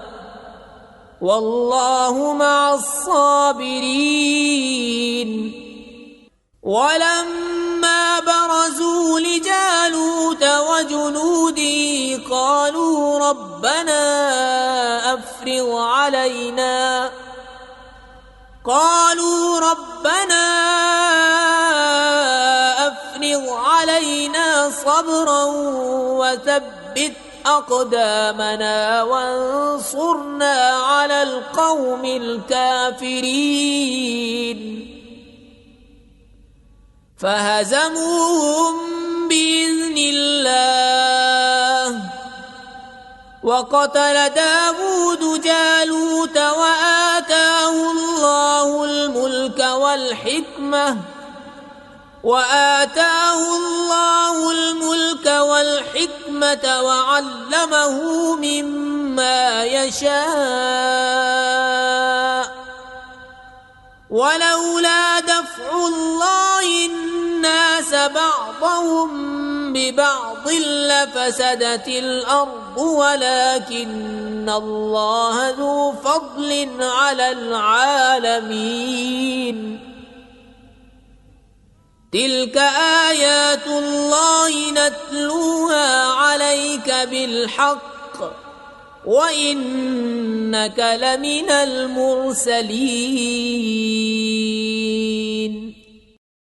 والله مع الصابرين. ولما برزوا لجالوت وجنوده قالوا ربنا أفرغ علينا صبرا وثبت أقدامنا وانصرنا فانصرنا على القوم الكافرين فهزموهم بإذن الله وقتل داود جالوت وآتاه الله الملك والحكمة وعلمه مما يشاء ولولا دفع الله الناس بعضهم ببعض لفسدت الأرض ولكن الله ذو فضل على العالمين تلك آيات الله نتلوها عليك بالحق وإنك لمن المرسلين